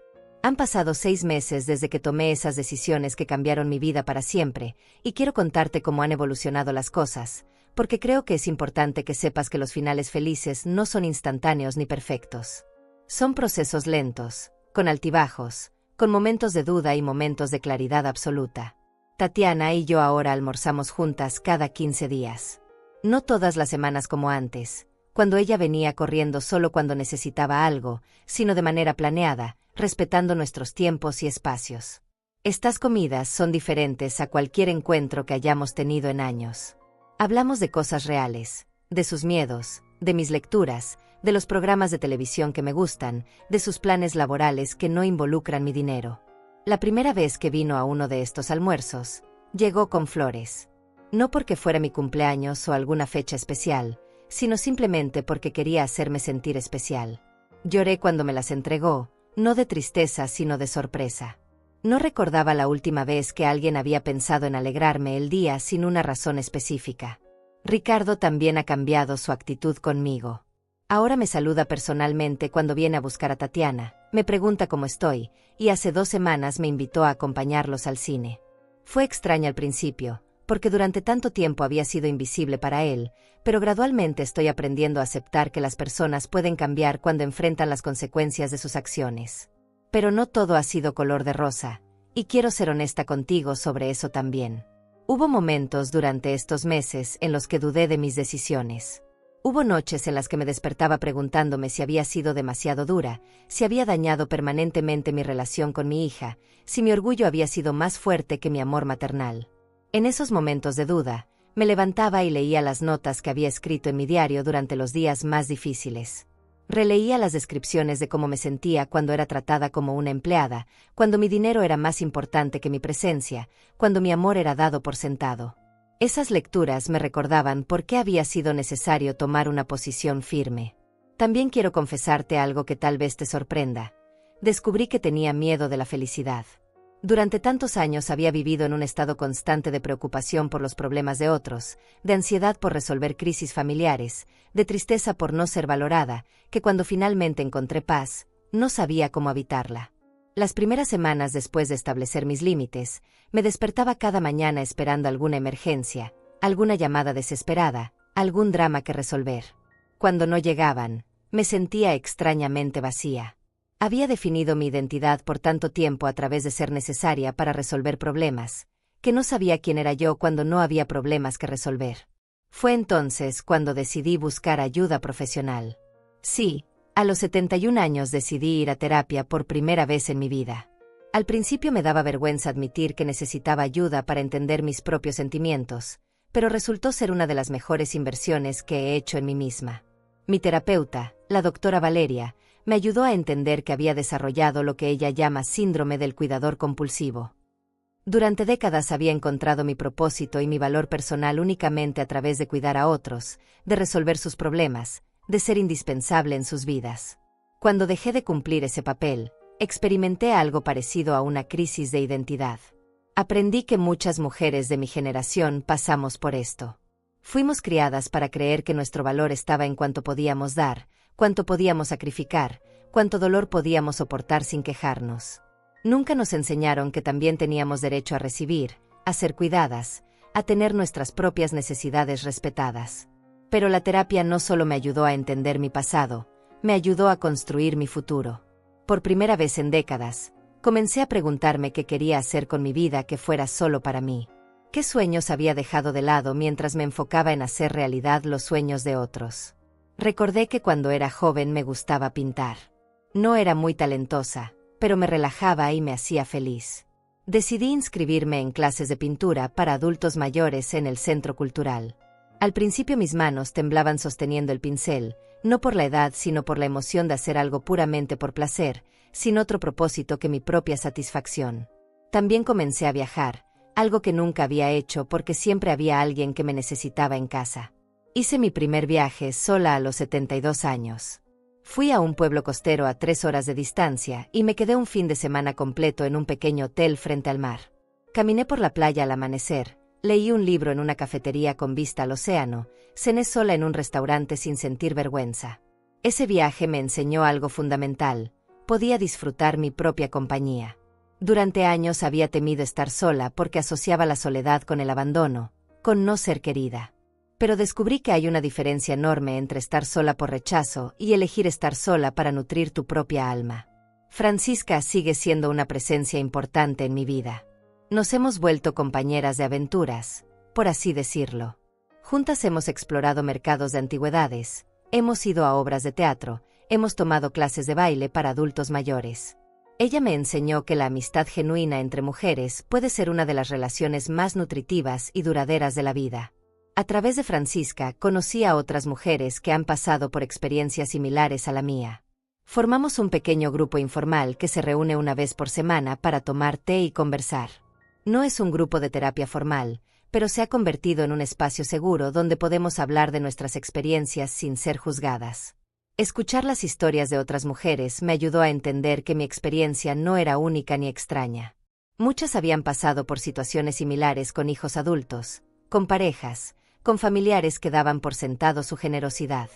Han pasado 6 meses desde que tomé esas decisiones que cambiaron mi vida para siempre, y quiero contarte cómo han evolucionado las cosas, porque creo que es importante que sepas que los finales felices no son instantáneos ni perfectos. Son procesos lentos, con altibajos, con momentos de duda y momentos de claridad absoluta. Tatiana y yo ahora almorzamos juntas cada 15 días. No todas las semanas como antes, cuando ella venía corriendo solo cuando necesitaba algo, sino de manera planeada, respetando nuestros tiempos y espacios. Estas comidas son diferentes a cualquier encuentro que hayamos tenido en años. Hablamos de cosas reales, de sus miedos, de mis lecturas, de los programas de televisión que me gustan, de sus planes laborales que no involucran mi dinero. La primera vez que vino a uno de estos almuerzos, llegó con flores. No porque fuera mi cumpleaños o alguna fecha especial, sino simplemente porque quería hacerme sentir especial. Lloré cuando me las entregó, no de tristeza sino de sorpresa. No recordaba la última vez que alguien había pensado en alegrarme el día sin una razón específica. Ricardo también ha cambiado su actitud conmigo. Ahora me saluda personalmente cuando viene a buscar a Tatiana, me pregunta cómo estoy, y hace 2 semanas me invitó a acompañarlos al cine. Fue extraño al principio, porque durante tanto tiempo había sido invisible para él, pero gradualmente estoy aprendiendo a aceptar que las personas pueden cambiar cuando enfrentan las consecuencias de sus acciones. Pero no todo ha sido color de rosa, y quiero ser honesta contigo sobre eso también. Hubo momentos durante estos meses en los que dudé de mis decisiones. Hubo noches en las que me despertaba preguntándome si había sido demasiado dura, si había dañado permanentemente mi relación con mi hija, si mi orgullo había sido más fuerte que mi amor maternal. En esos momentos de duda, me levantaba y leía las notas que había escrito en mi diario durante los días más difíciles. Releía las descripciones de cómo me sentía cuando era tratada como una empleada, cuando mi dinero era más importante que mi presencia, cuando mi amor era dado por sentado. Esas lecturas me recordaban por qué había sido necesario tomar una posición firme. También quiero confesarte algo que tal vez te sorprenda. Descubrí que tenía miedo de la felicidad. Durante tantos años había vivido en un estado constante de preocupación por los problemas de otros, de ansiedad por resolver crisis familiares, de tristeza por no ser valorada, que cuando finalmente encontré paz, no sabía cómo habitarla. Las primeras semanas después de establecer mis límites, me despertaba cada mañana esperando alguna emergencia, alguna llamada desesperada, algún drama que resolver. Cuando no llegaban, me sentía extrañamente vacía. Había definido mi identidad por tanto tiempo a través de ser necesaria para resolver problemas, que no sabía quién era yo cuando no había problemas que resolver. Fue entonces cuando decidí buscar ayuda profesional. Sí, a los 71 años decidí ir a terapia por primera vez en mi vida. Al principio me daba vergüenza admitir que necesitaba ayuda para entender mis propios sentimientos, pero resultó ser una de las mejores inversiones que he hecho en mí misma. Mi terapeuta, la doctora Valeria, me ayudó a entender que había desarrollado lo que ella llama síndrome del cuidador compulsivo. Durante décadas había encontrado mi propósito y mi valor personal únicamente a través de cuidar a otros, de resolver sus problemas, de ser indispensable en sus vidas. Cuando dejé de cumplir ese papel, experimenté algo parecido a una crisis de identidad. Aprendí que muchas mujeres de mi generación pasamos por esto. Fuimos criadas para creer que nuestro valor estaba en cuánto podíamos dar, cuánto podíamos sacrificar, cuánto dolor podíamos soportar sin quejarnos. Nunca nos enseñaron que también teníamos derecho a recibir, a ser cuidadas, a tener nuestras propias necesidades respetadas. Pero la terapia no solo me ayudó a entender mi pasado, me ayudó a construir mi futuro. Por primera vez en décadas, comencé a preguntarme qué quería hacer con mi vida que fuera solo para mí. ¿Qué sueños había dejado de lado mientras me enfocaba en hacer realidad los sueños de otros? Recordé que cuando era joven me gustaba pintar. No era muy talentosa, pero me relajaba y me hacía feliz. Decidí inscribirme en clases de pintura para adultos mayores en el Centro Cultural. Al principio mis manos temblaban sosteniendo el pincel, no por la edad sino por la emoción de hacer algo puramente por placer, sin otro propósito que mi propia satisfacción. También comencé a viajar, algo que nunca había hecho porque siempre había alguien que me necesitaba en casa. Hice mi primer viaje sola a los 72 años. Fui a un pueblo costero a 3 horas de distancia y me quedé un fin de semana completo en un pequeño hotel frente al mar. Caminé por la playa al amanecer, leí un libro en una cafetería con vista al océano, cené sola en un restaurante sin sentir vergüenza. Ese viaje me enseñó algo fundamental: podía disfrutar mi propia compañía. Durante años había temido estar sola porque asociaba la soledad con el abandono, con no ser querida. Pero descubrí que hay una diferencia enorme entre estar sola por rechazo y elegir estar sola para nutrir tu propia alma. Francisca sigue siendo una presencia importante en mi vida. Nos hemos vuelto compañeras de aventuras, por así decirlo. Juntas hemos explorado mercados de antigüedades, hemos ido a obras de teatro, hemos tomado clases de baile para adultos mayores. Ella me enseñó que la amistad genuina entre mujeres puede ser una de las relaciones más nutritivas y duraderas de la vida. A través de Francisca conocí a otras mujeres que han pasado por experiencias similares a la mía. Formamos un pequeño grupo informal que se reúne una vez por semana para tomar té y conversar. No es un grupo de terapia formal, pero se ha convertido en un espacio seguro donde podemos hablar de nuestras experiencias sin ser juzgadas. Escuchar las historias de otras mujeres me ayudó a entender que mi experiencia no era única ni extraña. Muchas habían pasado por situaciones similares con hijos adultos, con parejas, con familiares que daban por sentado su generosidad.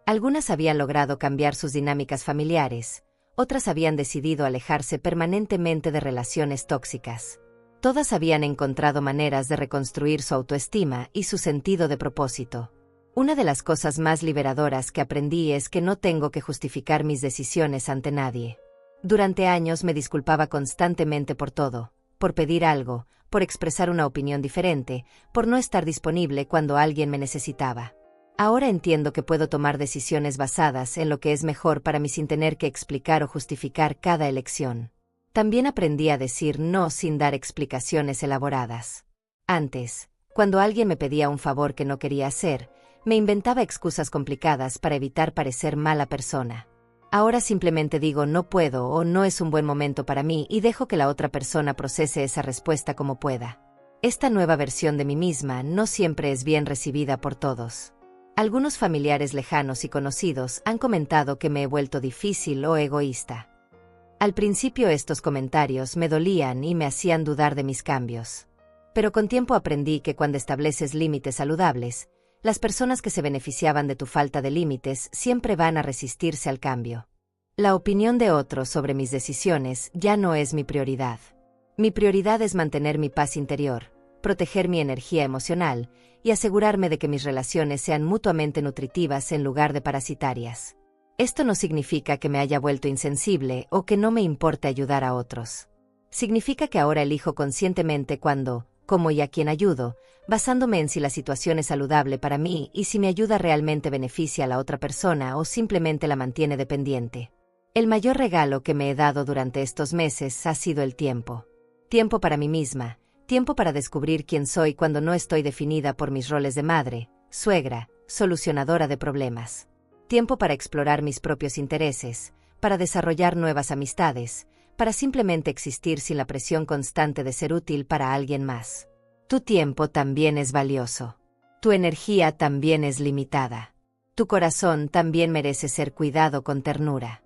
Algunas habían logrado cambiar sus dinámicas familiares, otras habían decidido alejarse permanentemente de relaciones tóxicas. Todas habían encontrado maneras de reconstruir su autoestima y su sentido de propósito. Una de las cosas más liberadoras que aprendí es que no tengo que justificar mis decisiones ante nadie. Durante años me disculpaba constantemente por todo, por pedir algo, por expresar una opinión diferente, por no estar disponible cuando alguien me necesitaba. Ahora entiendo que puedo tomar decisiones basadas en lo que es mejor para mí sin tener que explicar o justificar cada elección. También aprendí a decir no sin dar explicaciones elaboradas. Antes, cuando alguien me pedía un favor que no quería hacer, me inventaba excusas complicadas para evitar parecer mala persona. Ahora simplemente digo no puedo o no es un buen momento para mí y dejo que la otra persona procese esa respuesta como pueda. Esta nueva versión de mí misma no siempre es bien recibida por todos. Algunos familiares lejanos y conocidos han comentado que me he vuelto difícil o egoísta. Al principio estos comentarios me dolían y me hacían dudar de mis cambios. Pero con tiempo aprendí que cuando estableces límites saludables, las personas que se beneficiaban de tu falta de límites siempre van a resistirse al cambio. La opinión de otros sobre mis decisiones ya no es mi prioridad. Mi prioridad es mantener mi paz interior, proteger mi energía emocional y asegurarme de que mis relaciones sean mutuamente nutritivas en lugar de parasitarias. Esto no significa que me haya vuelto insensible o que no me importe ayudar a otros. Significa que ahora elijo conscientemente cuándo, cómo y a quién ayudo, basándome en si la situación es saludable para mí y si mi ayuda realmente beneficia a la otra persona o simplemente la mantiene dependiente. El mayor regalo que me he dado durante estos meses ha sido el tiempo. Tiempo para mí misma, tiempo para descubrir quién soy cuando no estoy definida por mis roles de madre, suegra, solucionadora de problemas. Tiempo para explorar mis propios intereses, para desarrollar nuevas amistades, para simplemente existir sin la presión constante de ser útil para alguien más. Tu tiempo también es valioso. Tu energía también es limitada. Tu corazón también merece ser cuidado con ternura.